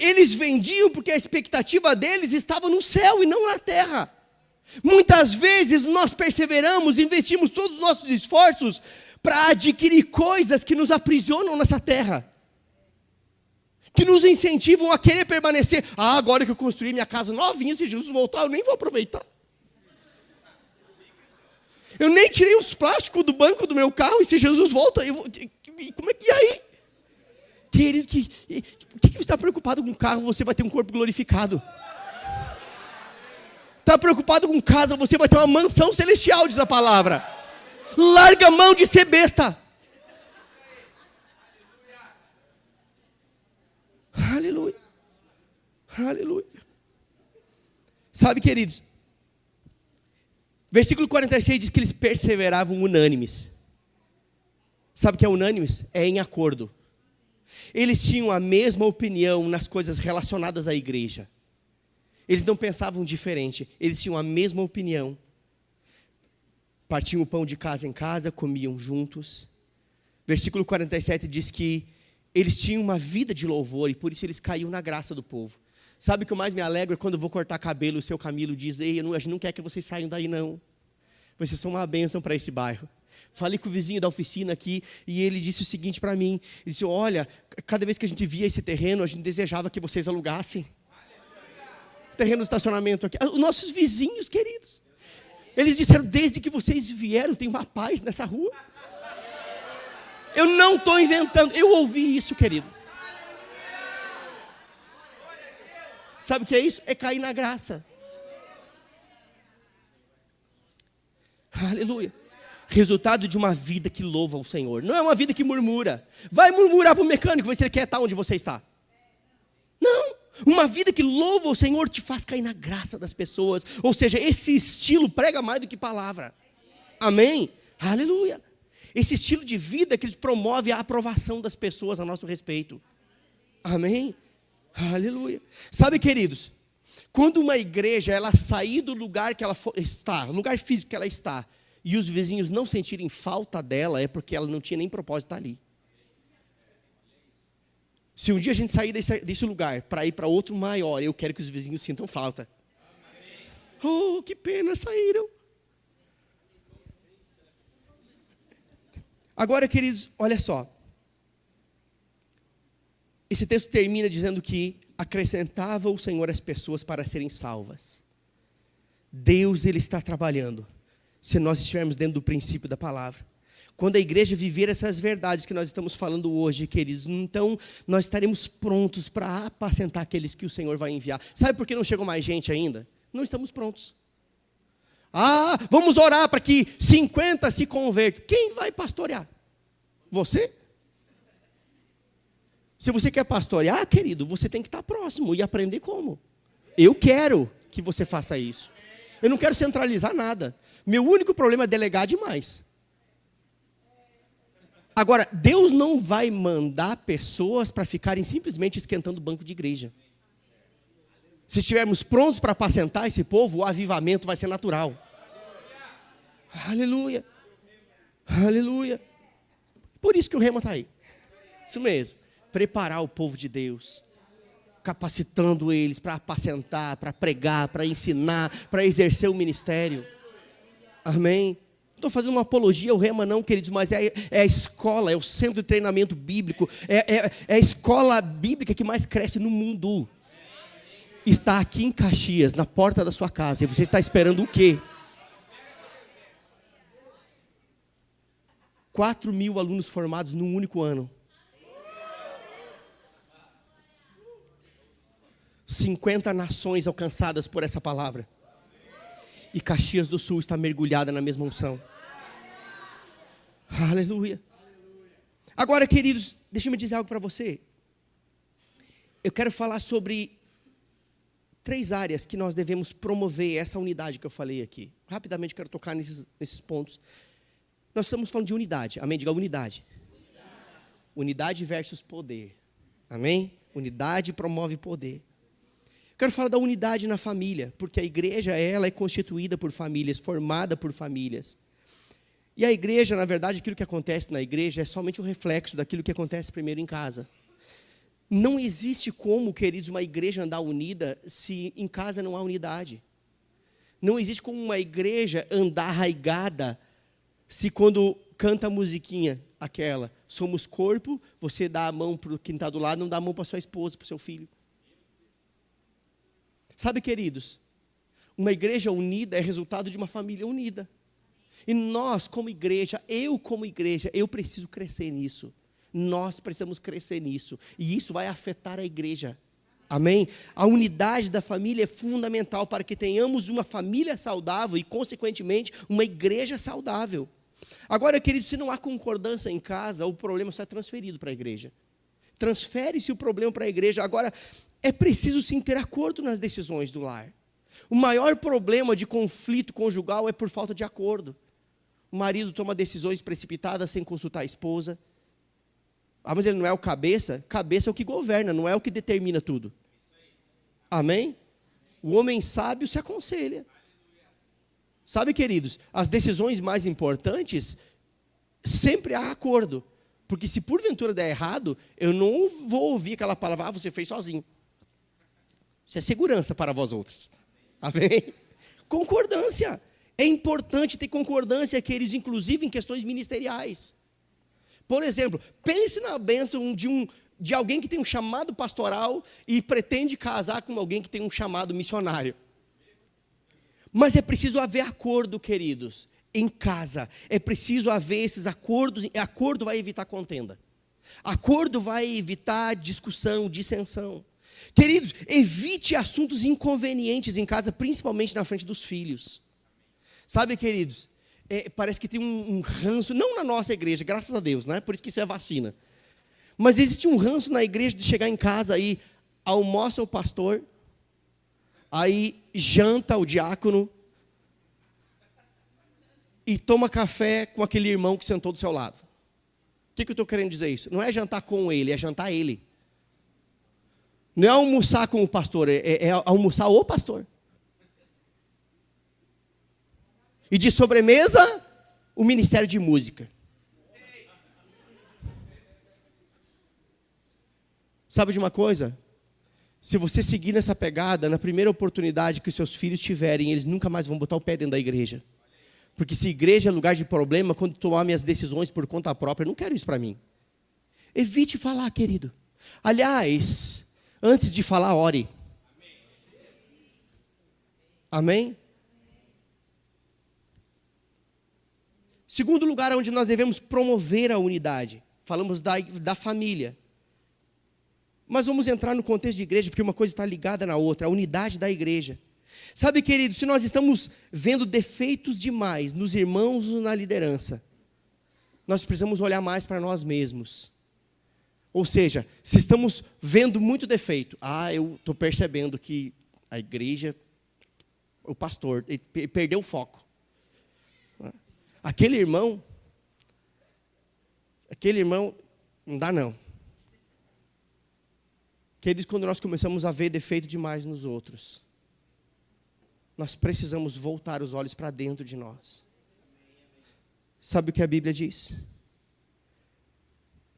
Eles vendiam porque a expectativa deles estava no céu e não na terra. Muitas vezes nós perseveramos, investimos todos os nossos esforços para adquirir coisas que nos aprisionam nessa terra, que nos incentivam a querer permanecer. Agora que eu construí minha casa novinha, se Jesus voltar, eu nem vou aproveitar. Eu nem tirei os plásticos do banco do meu carro, e se Jesus volta, como é que é aí? Querido, por que você está preocupado com o carro? Você vai ter um corpo glorificado. Está preocupado com casa? Você vai ter uma mansão celestial, diz a palavra. Larga a mão de ser besta. Aleluia. Aleluia. Sabe, queridos, versículo 46 diz que eles perseveravam unânimes. Sabe o que é unânimes? É em acordo. Eles tinham a mesma opinião nas coisas relacionadas à igreja. Eles não pensavam diferente, eles tinham a mesma opinião. Partiam o pão de casa em casa, comiam juntos. Versículo 47 diz que eles tinham uma vida de louvor e por isso eles caíam na graça do povo. Sabe o que eu mais me alegro é quando eu vou cortar cabelo e o seu Camilo diz: ei, a gente não quer que vocês saiam daí não. Vocês são uma bênção para esse bairro. Falei com o vizinho da oficina aqui e ele disse o seguinte para mim. Ele disse: olha, cada vez que a gente via esse terreno, a gente desejava que vocês alugassem. Terreno de estacionamento aqui. Os nossos vizinhos queridos. Eles disseram: desde que vocês vieram, tem uma paz nessa rua. Eu não estou inventando. Eu ouvi isso, querido. Sabe o que é isso? É cair na graça. Aleluia. Resultado de uma vida que louva o Senhor. Não é uma vida que murmura. Vai murmurar para o mecânico, você quer estar onde você está. Não. Uma vida que louva o Senhor te faz cair na graça das pessoas. Ou seja, esse estilo prega mais do que palavra. Amém? Aleluia. Esse estilo de vida que promove a aprovação das pessoas a nosso respeito. Amém? Aleluia. Sabe, queridos, quando uma igreja ela sair do lugar que ela está, lugar físico que ela está, e os vizinhos não sentirem falta dela, é porque ela não tinha nem propósito de estar ali. Se um dia a gente sair desse lugar para ir para outro maior, eu quero que os vizinhos sintam falta. Oh, que pena, saíram. Agora, queridos, olha só. Esse texto termina dizendo que acrescentava o Senhor as pessoas para serem salvas. Deus, Ele está trabalhando, se nós estivermos dentro do princípio da palavra. Quando a igreja viver essas verdades que nós estamos falando hoje, queridos, então nós estaremos prontos para apacentar aqueles que o Senhor vai enviar. Sabe por que não chegou mais gente ainda? Não estamos prontos. Vamos orar para que 50 se convertam. Quem vai pastorear? Você? Se você quer pastorear, querido, você tem que estar próximo e aprender como. Eu quero que você faça isso. Eu não quero centralizar nada. Meu único problema é delegar demais. Agora, Deus não vai mandar pessoas para ficarem simplesmente esquentando o banco de igreja. Se estivermos prontos para apacentar esse povo, o avivamento vai ser natural. Aleluia. Aleluia. Por isso que o rema está aí. Isso mesmo. Preparar o povo de Deus. capacitando eles para apacentar, para pregar, para ensinar, para exercer o ministério. Amém? Não estou fazendo uma apologia ao Rema não, queridos, mas é a escola, é o centro de treinamento bíblico, é a escola bíblica que mais cresce no mundo. Está aqui em Caxias, na porta da sua casa, e você está esperando o quê? 4.000 alunos formados num único ano. 50 nações alcançadas por essa palavra. E Caxias do Sul está mergulhada na mesma unção. Aleluia. Agora, queridos, deixa eu dizer algo para você. Eu quero falar sobre 3 áreas que nós devemos promover essa unidade que eu falei aqui. Rapidamente quero tocar nesses pontos. Nós estamos falando de unidade. Amém? Diga unidade. Unidade versus poder. Amém? Unidade promove poder. Quero falar da unidade na família, porque a igreja, ela é constituída por famílias, formada por famílias. E a igreja, na verdade, aquilo que acontece na igreja é somente um reflexo daquilo que acontece primeiro em casa. Não existe como, queridos, uma igreja andar unida se em casa não há unidade. Não existe como uma igreja andar arraigada se quando canta a musiquinha, aquela, somos corpo, você dá a mão para quem está do lado, não dá a mão para sua esposa, para o seu filho. Sabe, queridos, uma igreja unida é resultado de uma família unida. E nós, como igreja, eu preciso crescer nisso. Nós precisamos crescer nisso. E isso vai afetar a igreja. Amém? A unidade da família é fundamental para que tenhamos uma família saudável e, consequentemente, uma igreja saudável. Agora, queridos, se não há concordância em casa, o problema só é transferido para a igreja. Transfere-se o problema para a igreja. Agora, é preciso sim ter acordo nas decisões do lar. O maior problema de conflito conjugal é por falta de acordo. O marido toma decisões precipitadas sem consultar a esposa. Ah, mas ele não é o cabeça? Cabeça é o que governa, não é o que determina tudo. Amém? O homem sábio se aconselha. Sabe, queridos, as decisões mais importantes, sempre há acordo. Porque se porventura der errado, eu não vou ouvir aquela palavra, você fez sozinho. Isso é segurança para vós outros. Amém? Concordância. É importante ter concordância, queridos, inclusive em questões ministeriais. Por exemplo, pense na bênção de alguém que tem um chamado pastoral e pretende casar com alguém que tem um chamado missionário. Mas é preciso haver acordo, queridos, em casa. É preciso haver esses acordos. Acordo vai evitar contenda. Acordo vai evitar discussão, dissensão. Queridos, evite assuntos inconvenientes em casa, principalmente na frente dos filhos. Sabe, queridos, parece que tem um ranço, não na nossa igreja, graças a Deus, né? Por isso que isso é vacina. Mas existe um ranço na igreja de chegar em casa aí, almoça o pastor, aí janta o diácono e toma café com aquele irmão que sentou do seu lado. O que eu estou querendo dizer isso? Não é jantar com ele, é jantar ele. Não é almoçar com o pastor, é almoçar o pastor. E de sobremesa, o ministério de música. Sabe de uma coisa? Se você seguir nessa pegada, na primeira oportunidade que os seus filhos tiverem, eles nunca mais vão botar o pé dentro da igreja. Porque se igreja é lugar de problema, quando tomar minhas decisões por conta própria, eu não quero isso para mim. Evite falar, querido. Aliás, antes de falar, ore. Amém? Segundo lugar, onde nós devemos promover a unidade. Falamos da família. Mas vamos entrar no contexto de igreja, porque uma coisa está ligada na outra, a unidade da igreja. Sabe, querido, se nós estamos vendo defeitos demais nos irmãos ou na liderança, nós precisamos olhar mais para nós mesmos. Ou seja, se estamos vendo muito defeito, eu estou percebendo que a igreja, o pastor, ele perdeu o foco. Aquele irmão, não dá não. Queridos, quando nós começamos a ver defeito demais nos outros, nós precisamos voltar os olhos para dentro de nós. Sabe o que a Bíblia diz?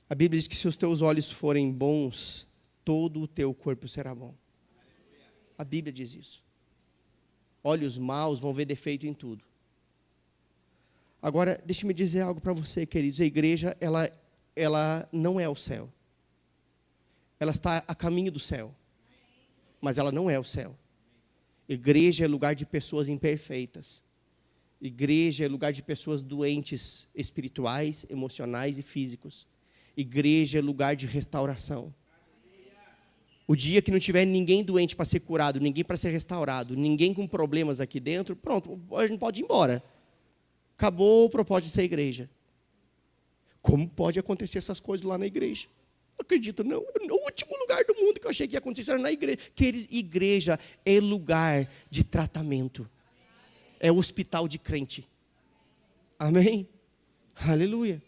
A Bíblia diz que se os teus olhos forem bons, todo o teu corpo será bom. A Bíblia diz isso. Olhos maus vão ver defeito em tudo. Agora, deixe-me dizer algo para você, queridos. A igreja, ela não é o céu. Ela está a caminho do céu. Mas ela não é o céu. Igreja é lugar de pessoas imperfeitas. Igreja é lugar de pessoas doentes espirituais, emocionais e físicos. Igreja é lugar de restauração. O dia que não tiver ninguém doente para ser curado, ninguém para ser restaurado, ninguém com problemas aqui dentro, pronto, a gente pode ir embora. Acabou o propósito de ser igreja. Como pode acontecer essas coisas lá na igreja? Não acredito, não. O último lugar do mundo que eu achei que ia acontecer era na igreja. Queridos, igreja é lugar de tratamento. É o hospital de crente. Amém? Aleluia.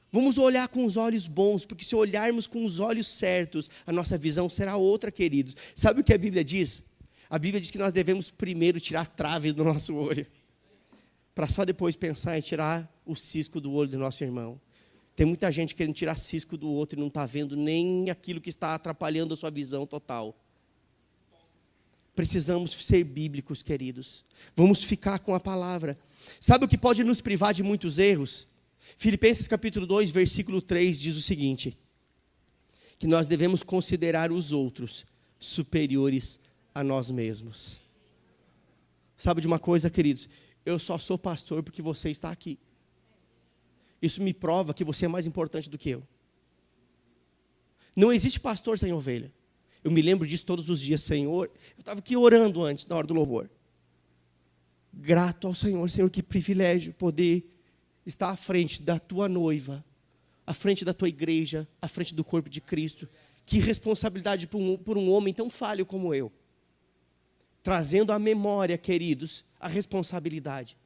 Vamos olhar com os olhos bons, porque se olharmos com os olhos certos, a nossa visão será outra, queridos. Sabe o que a Bíblia diz? A Bíblia diz que nós devemos primeiro tirar traves do nosso olho, para só depois pensar em tirar o cisco do olho do nosso irmão. Tem muita gente querendo tirar cisco do outro e não está vendo nem aquilo que está atrapalhando a sua visão total. Precisamos ser bíblicos, queridos. Vamos ficar com a palavra. Sabe o que pode nos privar de muitos erros? Filipenses capítulo 2, versículo 3 diz o seguinte: que nós devemos considerar os outros superiores a nós mesmos. Sabe de uma coisa, queridos? Eu só sou pastor porque você está aqui. Isso me prova que você é mais importante do que eu. Não existe pastor sem ovelha. Eu me lembro disso todos os dias, Senhor. Eu estava aqui orando antes, na hora do louvor. Grato ao Senhor, Senhor, que privilégio poder estar à frente da tua noiva, à frente da tua igreja, à frente do corpo de Cristo. Que responsabilidade por um homem tão falho como eu. Trazendo à memória, queridos, a responsabilidade.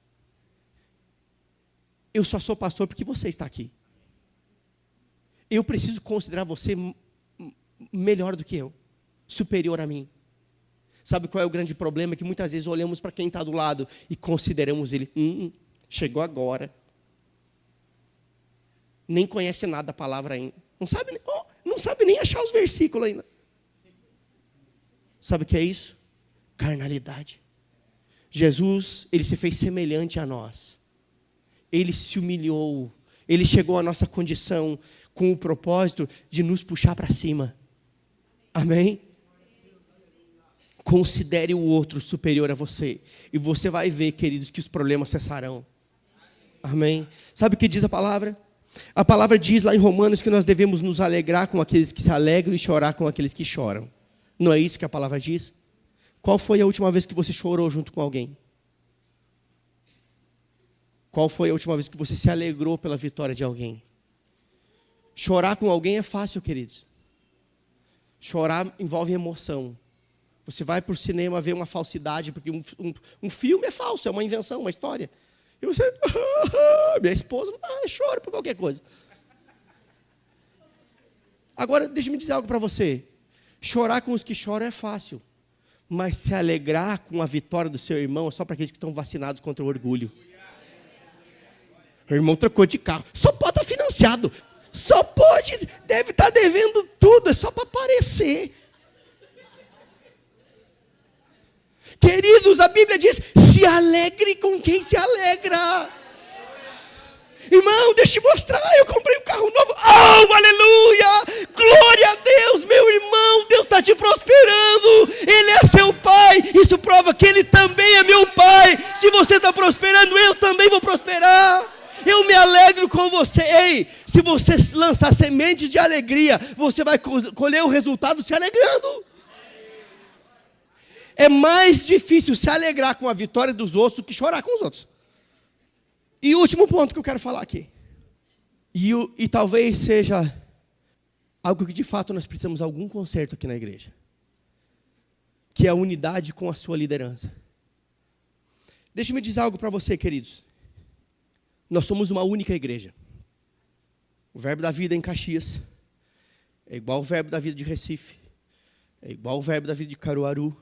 Eu só sou pastor porque você está aqui. Eu preciso considerar você melhor do que eu, superior a mim. Sabe qual é o grande problema? Que muitas vezes olhamos para quem está do lado e consideramos ele, chegou agora. Nem conhece nada da palavra ainda. Não sabe nem achar os versículos ainda. Sabe o que é isso? Carnalidade. Jesus, ele se fez semelhante a nós. Ele se humilhou. Ele chegou à nossa condição com o propósito de nos puxar para cima. Amém? Considere o outro superior a você. E você vai ver, queridos, que os problemas cessarão. Amém? Sabe o que diz a palavra? A palavra diz lá em Romanos que nós devemos nos alegrar com aqueles que se alegram e chorar com aqueles que choram. Não é isso que a palavra diz? Qual foi a última vez que você chorou junto com alguém? Qual foi a última vez que você se alegrou pela vitória de alguém? Chorar com alguém é fácil, queridos. Chorar envolve emoção. Você vai para o cinema ver uma falsidade, porque um filme é falso, é uma invenção, uma história. E você, minha esposa, chora por qualquer coisa. Agora, deixa-me dizer algo para você. Chorar com os que choram é fácil. Mas se alegrar com a vitória do seu irmão é só para aqueles que estão vacinados contra o orgulho. O irmão trocou de carro. Só pode estar financiado. Só pode, deve estar devendo tudo. É só para aparecer. Queridos, a Bíblia diz, se alegre com quem se alegra. Irmão, deixa eu mostrar, eu comprei um carro novo. Oh, aleluia! Glória a Deus, meu irmão, Deus está te prosperando. Ele é seu pai, isso prova que Ele também é meu pai. Se você está prosperando, eu também vou prosperar. Eu me alegro com você. Ei, se você lançar sementes de alegria, você vai colher o resultado se alegrando. É mais difícil se alegrar com a vitória dos outros do que chorar com os outros. E o último ponto que eu quero falar aqui. E talvez seja algo que de fato nós precisamos de algum conserto aqui na igreja. Que é a unidade com a sua liderança. Deixa-me dizer algo para você, queridos. Nós somos uma única igreja. O Verbo da Vida em Caxias é igual ao Verbo da Vida de Recife. É igual ao Verbo da Vida de Caruaru.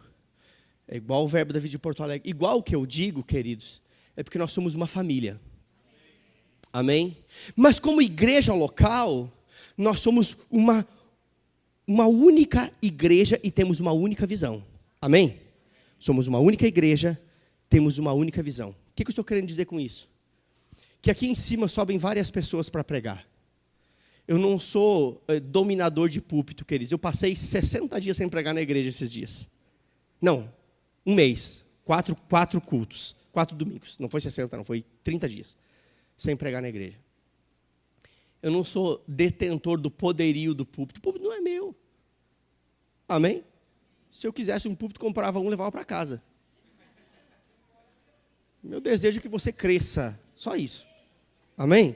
É igual ao Verbo da Vida de Porto Alegre. Igual o que eu digo, queridos, é porque nós somos uma família. Amém? Mas como igreja local, nós somos uma única igreja e temos uma única visão. Amém? Somos uma única igreja, temos uma única visão. O que eu estou querendo dizer com isso? Que aqui em cima sobem várias pessoas para pregar. Eu não sou dominador de púlpito, queridos. Eu passei 60 dias sem pregar na igreja esses dias. Não, um mês. 4 cultos. 4 domingos. Não foi 60, não. Foi 30 dias sem pregar na igreja. Eu não sou detentor do poderio do púlpito. O púlpito não é meu. Amém? Se eu quisesse um púlpito, comprava um e levava para casa. Meu desejo é que você cresça. Só isso. Amém?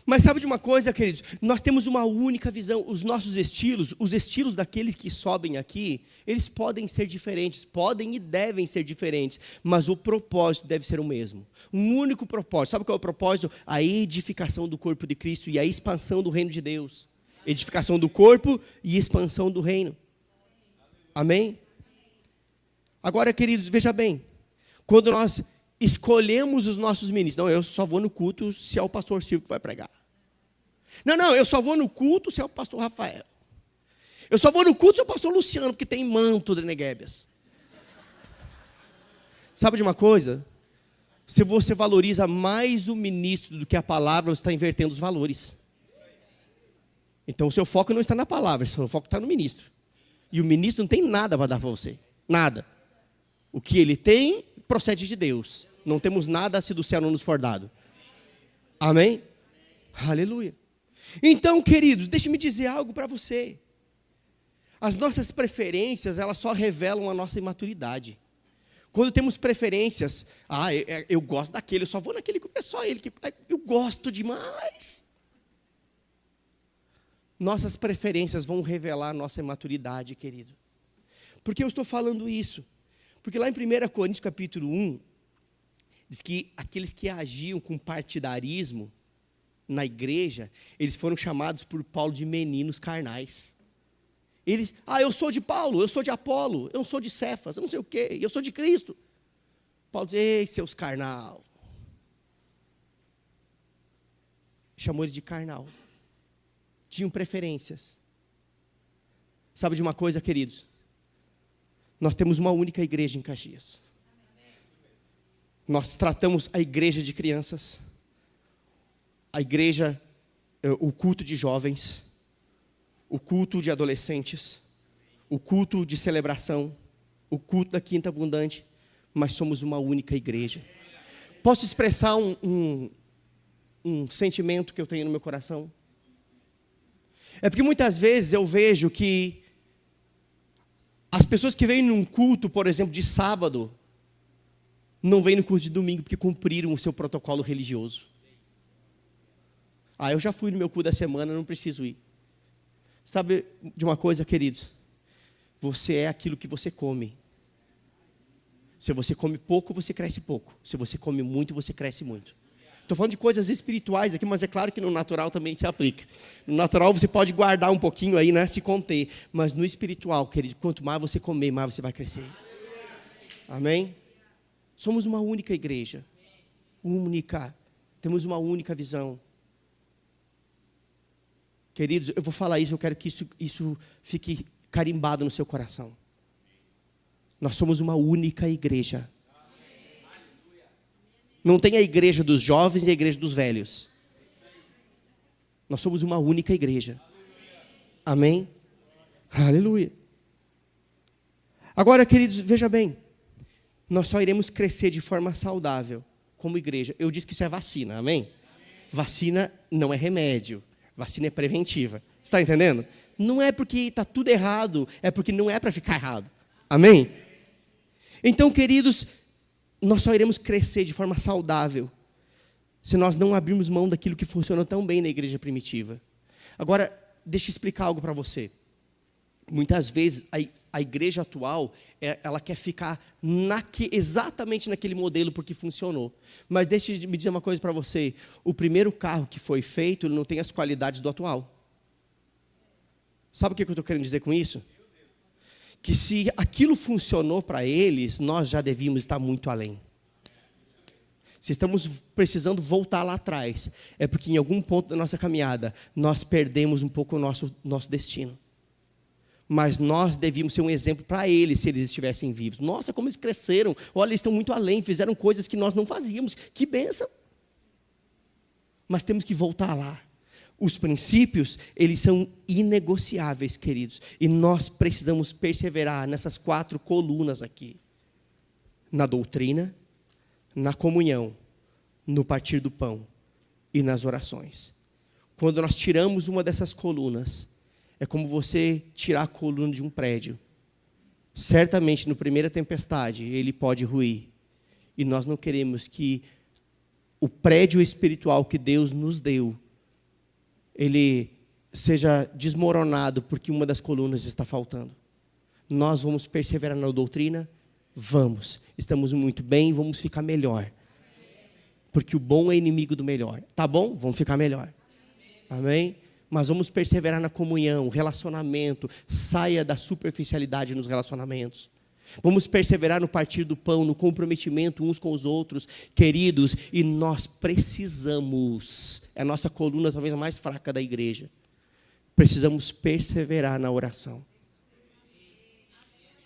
Mas sabe de uma coisa, queridos? Nós temos uma única visão. Os nossos estilos, os estilos daqueles que sobem aqui, eles podem ser diferentes, podem e devem ser diferentes, mas o propósito deve ser o mesmo. Um único propósito. Sabe qual é o propósito? A edificação do corpo de Cristo e a expansão do reino de Deus. Edificação do corpo e expansão do reino. Amém? Agora, queridos, veja bem. Quando nós escolhemos os nossos ministros. Não, eu só vou no culto se é o pastor Silvio que vai pregar. Não, eu só vou no culto se é o pastor Rafael. Eu só vou no culto se é o pastor Luciano, porque tem manto de Neguébias. Sabe de uma coisa? Se você valoriza mais o ministro do que a palavra, você está invertendo os valores. Então o seu foco não está na palavra, o seu foco está no ministro. E o ministro não tem nada para dar para você. Nada. O que ele tem procede de Deus. Não temos nada se do céu não nos for dado. Amém? Aleluia. Então, queridos, deixe-me dizer algo para você. As nossas preferências, elas só revelam a nossa imaturidade. Quando temos preferências, eu gosto daquele, eu só vou naquele, é só ele que eu gosto demais. Nossas preferências vão revelar a nossa imaturidade, querido. Por que eu estou falando isso? Porque lá em 1 Coríntios capítulo 1, diz que aqueles que agiam com partidarismo na igreja, eles foram chamados por Paulo de meninos carnais. Eles, eu sou de Paulo, eu sou de Apolo, eu sou de Cefas, eu não sei o quê, eu sou de Cristo. Paulo diz, ei, seus carnal. Chamou eles de carnal. Tinham preferências. Sabe de uma coisa, queridos? Nós temos uma única igreja em Caxias. Nós tratamos a igreja de crianças, a igreja, o culto de jovens, o culto de adolescentes, o culto de celebração, o culto da quinta abundante, mas somos uma única igreja. Posso expressar um sentimento que eu tenho no meu coração? É porque muitas vezes eu vejo que as pessoas que vêm num culto, por exemplo, de sábado, não vêm no culto de domingo porque cumpriram o seu protocolo religioso. Eu já fui no meu culto da semana, não preciso ir. Sabe de uma coisa, queridos? Você é aquilo que você come. Se você come pouco, você cresce pouco. Se você come muito, você cresce muito. Estou falando de coisas espirituais aqui, mas é claro que no natural também se aplica. No natural você pode guardar um pouquinho aí, né, se conter. Mas no espiritual, querido, quanto mais você comer, mais você vai crescer. Amém? Somos uma única igreja. Única. Temos uma única visão. Queridos, eu vou falar isso, eu quero que isso fique carimbado no seu coração. Nós somos uma única igreja. Não tem a igreja dos jovens e a igreja dos velhos. Nós somos uma única igreja. Amém? Aleluia. Agora, queridos, veja bem. Nós só iremos crescer de forma saudável como igreja. Eu disse que isso é vacina, amém? Vacina não é remédio. Vacina é preventiva. Você está entendendo? Não é porque está tudo errado, é porque não é para ficar errado. Amém? Então, queridos, nós só iremos crescer de forma saudável se nós não abrirmos mão daquilo que funcionou tão bem na igreja primitiva. Agora, deixa eu explicar algo para você. Muitas vezes a igreja atual, ela quer ficar exatamente naquele modelo porque funcionou. Mas deixa eu me dizer uma coisa para você. O primeiro carro que foi feito, ele não tem as qualidades do atual. Sabe o que eu estou querendo dizer com isso? Que se aquilo funcionou para eles, nós já devíamos estar muito além. Se estamos precisando voltar lá atrás, é porque em algum ponto da nossa caminhada, nós perdemos um pouco o nosso destino. Mas nós devíamos ser um exemplo para eles, se eles estivessem vivos. Nossa, como eles cresceram. Olha, eles estão muito além, fizeram coisas que nós não fazíamos. Que bênção. Mas temos que voltar lá. Os princípios, eles são inegociáveis, queridos. E nós precisamos perseverar nessas 4 colunas aqui. Na doutrina, na comunhão, no partir do pão e nas orações. Quando nós tiramos uma dessas colunas, é como você tirar a coluna de um prédio. Certamente, na primeira tempestade, ele pode ruir. E nós não queremos que o prédio espiritual que Deus nos deu, ele seja desmoronado porque uma das colunas está faltando. Nós vamos perseverar na doutrina? Vamos. Estamos muito bem, vamos ficar melhor. Porque o bom é inimigo do melhor. Tá bom? Vamos ficar melhor. Amém? Mas vamos perseverar na comunhão, relacionamento. Saia da superficialidade nos relacionamentos. Vamos perseverar no partir do pão, no comprometimento uns com os outros, queridos. E nós precisamos, é a nossa coluna talvez a mais fraca da igreja. Precisamos perseverar na oração.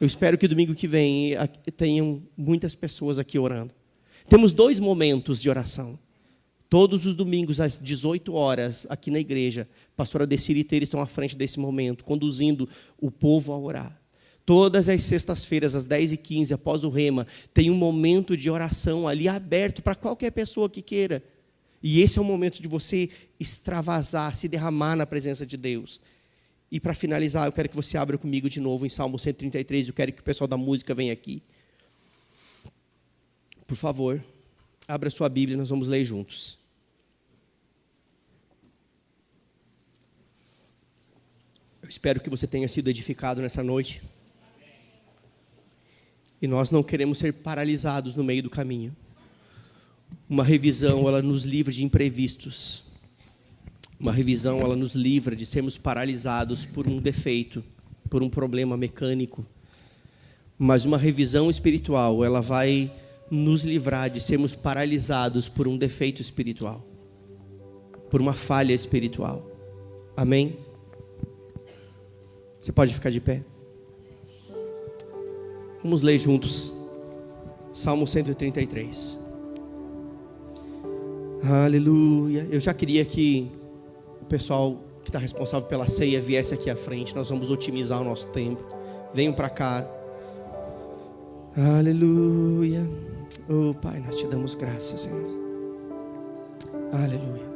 Eu espero que domingo que vem tenham muitas pessoas aqui orando. Temos 2 momentos de oração. Todos os domingos, às 18 horas, aqui na igreja, a pastora Decira e Teira estão à frente desse momento, conduzindo o povo a orar. Todas as sextas-feiras, às 10h15, após o rema, tem um momento de oração ali aberto para qualquer pessoa que queira. E esse é o momento de você extravasar, se derramar na presença de Deus. E para finalizar, eu quero que você abra comigo de novo em Salmo 133. Eu quero que o pessoal da música venha aqui. Por favor, abra sua Bíblia, nós vamos ler juntos. Eu espero que você tenha sido edificado nessa noite. E nós não queremos ser paralisados no meio do caminho. Uma revisão, ela nos livra de imprevistos. Uma revisão, ela nos livra de sermos paralisados por um defeito, por um problema mecânico. Mas uma revisão espiritual, ela vai nos livrar de sermos paralisados por um defeito espiritual, por uma falha espiritual. Amém? Você pode ficar de pé. Vamos ler juntos. Salmo 133. Aleluia. Eu já queria que o pessoal que está responsável pela ceia viesse aqui à frente. Nós vamos otimizar o nosso tempo. Venham para cá. Aleluia. Oh Pai, nós te damos graças, Senhor. Aleluia.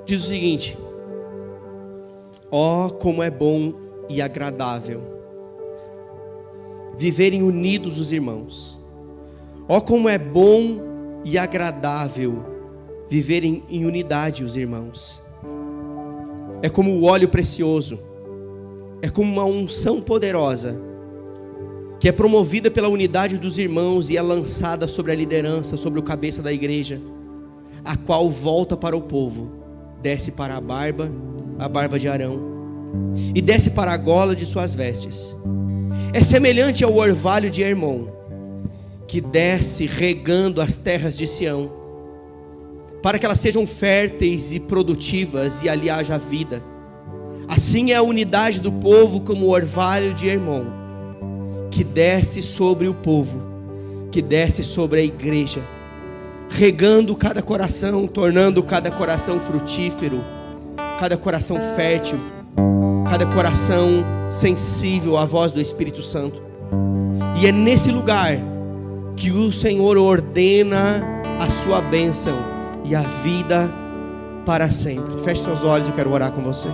Diz o seguinte: ó, como é bom e agradável viverem unidos os irmãos. Ó, como é bom e agradável viverem em unidade os irmãos. É como o óleo precioso, é como uma unção poderosa, que é promovida pela unidade dos irmãos e é lançada sobre a liderança, sobre o cabeça da igreja, a qual volta para o povo, desce para a barba de Arão, e desce para a gola de suas vestes. É semelhante ao orvalho de Hermon, que desce regando as terras de Sião, para que elas sejam férteis e produtivas e ali haja vida. Assim é a unidade do povo como o orvalho de Hermon, que desce sobre o povo, que desce sobre a igreja, regando cada coração, tornando cada coração frutífero, cada coração fértil, cada coração sensível à voz do Espírito Santo. E é nesse lugar que o Senhor ordena a sua bênção e a vida para sempre. Feche seus olhos, eu quero orar com você.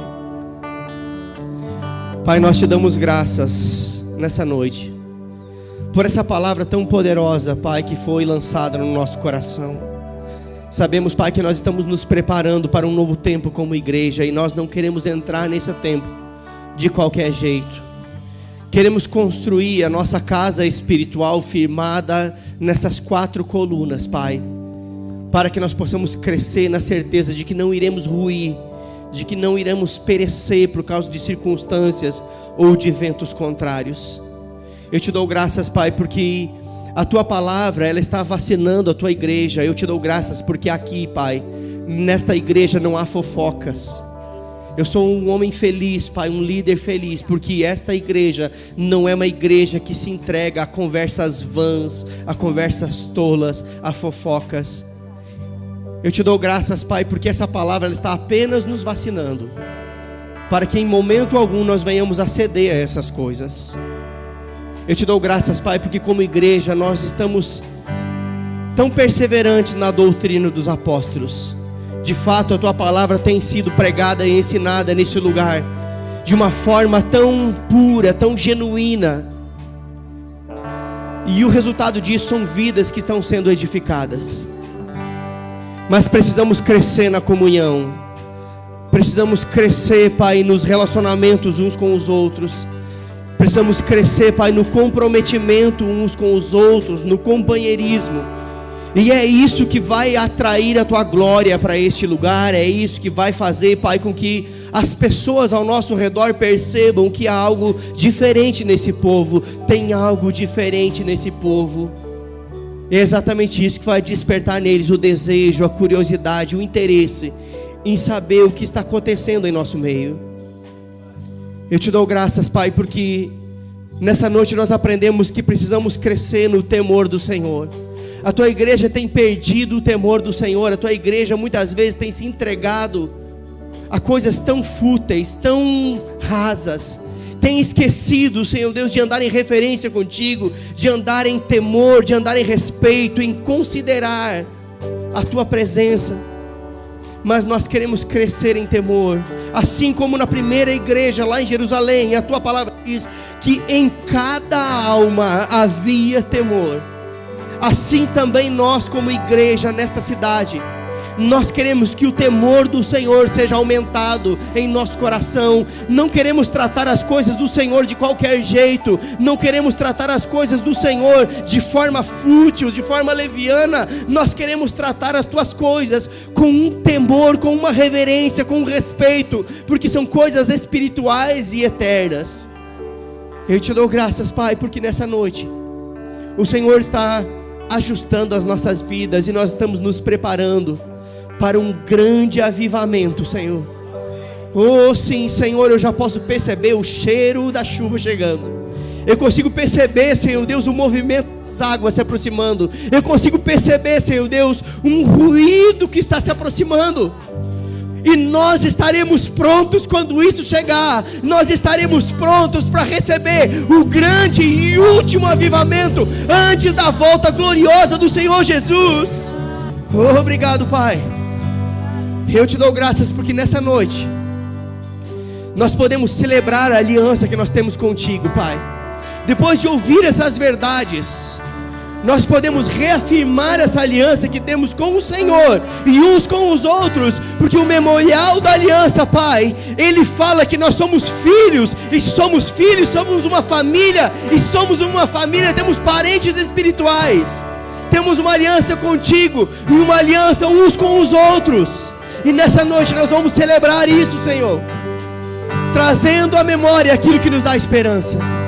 Pai, nós te damos graças nessa noite por essa palavra tão poderosa, Pai, que foi lançada no nosso coração. Sabemos, Pai, que nós estamos nos preparando para um novo tempo como igreja, e nós não queremos entrar nesse tempo de qualquer jeito. Queremos construir a nossa casa espiritual firmada nessas 4 colunas, Pai, para que nós possamos crescer na certeza de que não iremos ruir, de que não iremos perecer por causa de circunstâncias ou de ventos contrários. Eu te dou graças, Pai, porque a tua palavra, ela está vacinando a tua igreja. Eu te dou graças porque aqui, Pai, nesta igreja não há fofocas. Eu sou um homem feliz, Pai, um líder feliz, porque esta igreja não é uma igreja que se entrega a conversas vãs, a conversas tolas, a fofocas. Eu te dou graças, Pai, porque essa palavra ela está apenas nos vacinando, para que em momento algum nós venhamos a ceder a essas coisas. Eu te dou graças, Pai, porque como igreja nós estamos tão perseverantes na doutrina dos apóstolos. De fato, a Tua palavra tem sido pregada e ensinada nesse lugar de uma forma tão pura, tão genuína. E o resultado disso são vidas que estão sendo edificadas. Mas precisamos crescer na comunhão. Precisamos crescer, Pai, nos relacionamentos uns com os outros. Precisamos crescer, Pai, no comprometimento uns com os outros, no companheirismo. E é isso que vai atrair a Tua glória para este lugar. É isso que vai fazer, Pai, com que as pessoas ao nosso redor percebam que há algo diferente nesse povo. Tem algo diferente nesse povo. É exatamente isso que vai despertar neles o desejo, a curiosidade, o interesse em saber o que está acontecendo em nosso meio. Eu te dou graças, Pai, porque nessa noite nós aprendemos que precisamos crescer no temor do Senhor. A Tua igreja tem perdido o temor do Senhor. A Tua igreja muitas vezes tem se entregado a coisas tão fúteis, tão rasas. Tem esquecido, Senhor Deus, de andar em referência contigo, de andar em temor, de andar em respeito, em considerar a Tua presença. Mas nós queremos crescer em temor. Assim como na primeira igreja lá em Jerusalém, a Tua palavra diz que em cada alma havia temor. Assim também nós como igreja nesta cidade, nós queremos que o temor do Senhor seja aumentado em nosso coração. Não queremos tratar as coisas do Senhor de qualquer jeito. Não queremos tratar as coisas do Senhor de forma fútil, de forma leviana. Nós queremos tratar as Tuas coisas com um temor, com uma reverência, com um respeito, porque são coisas espirituais e eternas. Eu te dou graças, Pai, porque nessa noite o Senhor está ajustando as nossas vidas e nós estamos nos preparando para um grande avivamento, Senhor. Oh sim, Senhor, eu já posso perceber o cheiro da chuva chegando. Eu consigo perceber, Senhor Deus, o movimento das águas se aproximando. Eu consigo perceber, Senhor Deus, um ruído que está se aproximando. E nós estaremos prontos quando isso chegar. Nós estaremos prontos para receber o grande e último avivamento antes da volta gloriosa do Senhor Jesus. Oh, obrigado, Pai. Eu te dou graças porque nessa noite nós podemos celebrar a aliança que nós temos contigo, Pai. Depois de ouvir essas verdades, nós podemos reafirmar essa aliança que temos com o Senhor e uns com os outros, porque o memorial da aliança, Pai, ele fala que nós somos filhos, e somos filhos, somos uma família, e somos uma família, temos parentes espirituais, temos uma aliança contigo, e uma aliança uns com os outros, e nessa noite nós vamos celebrar isso, Senhor, trazendo à memória aquilo que nos dá esperança.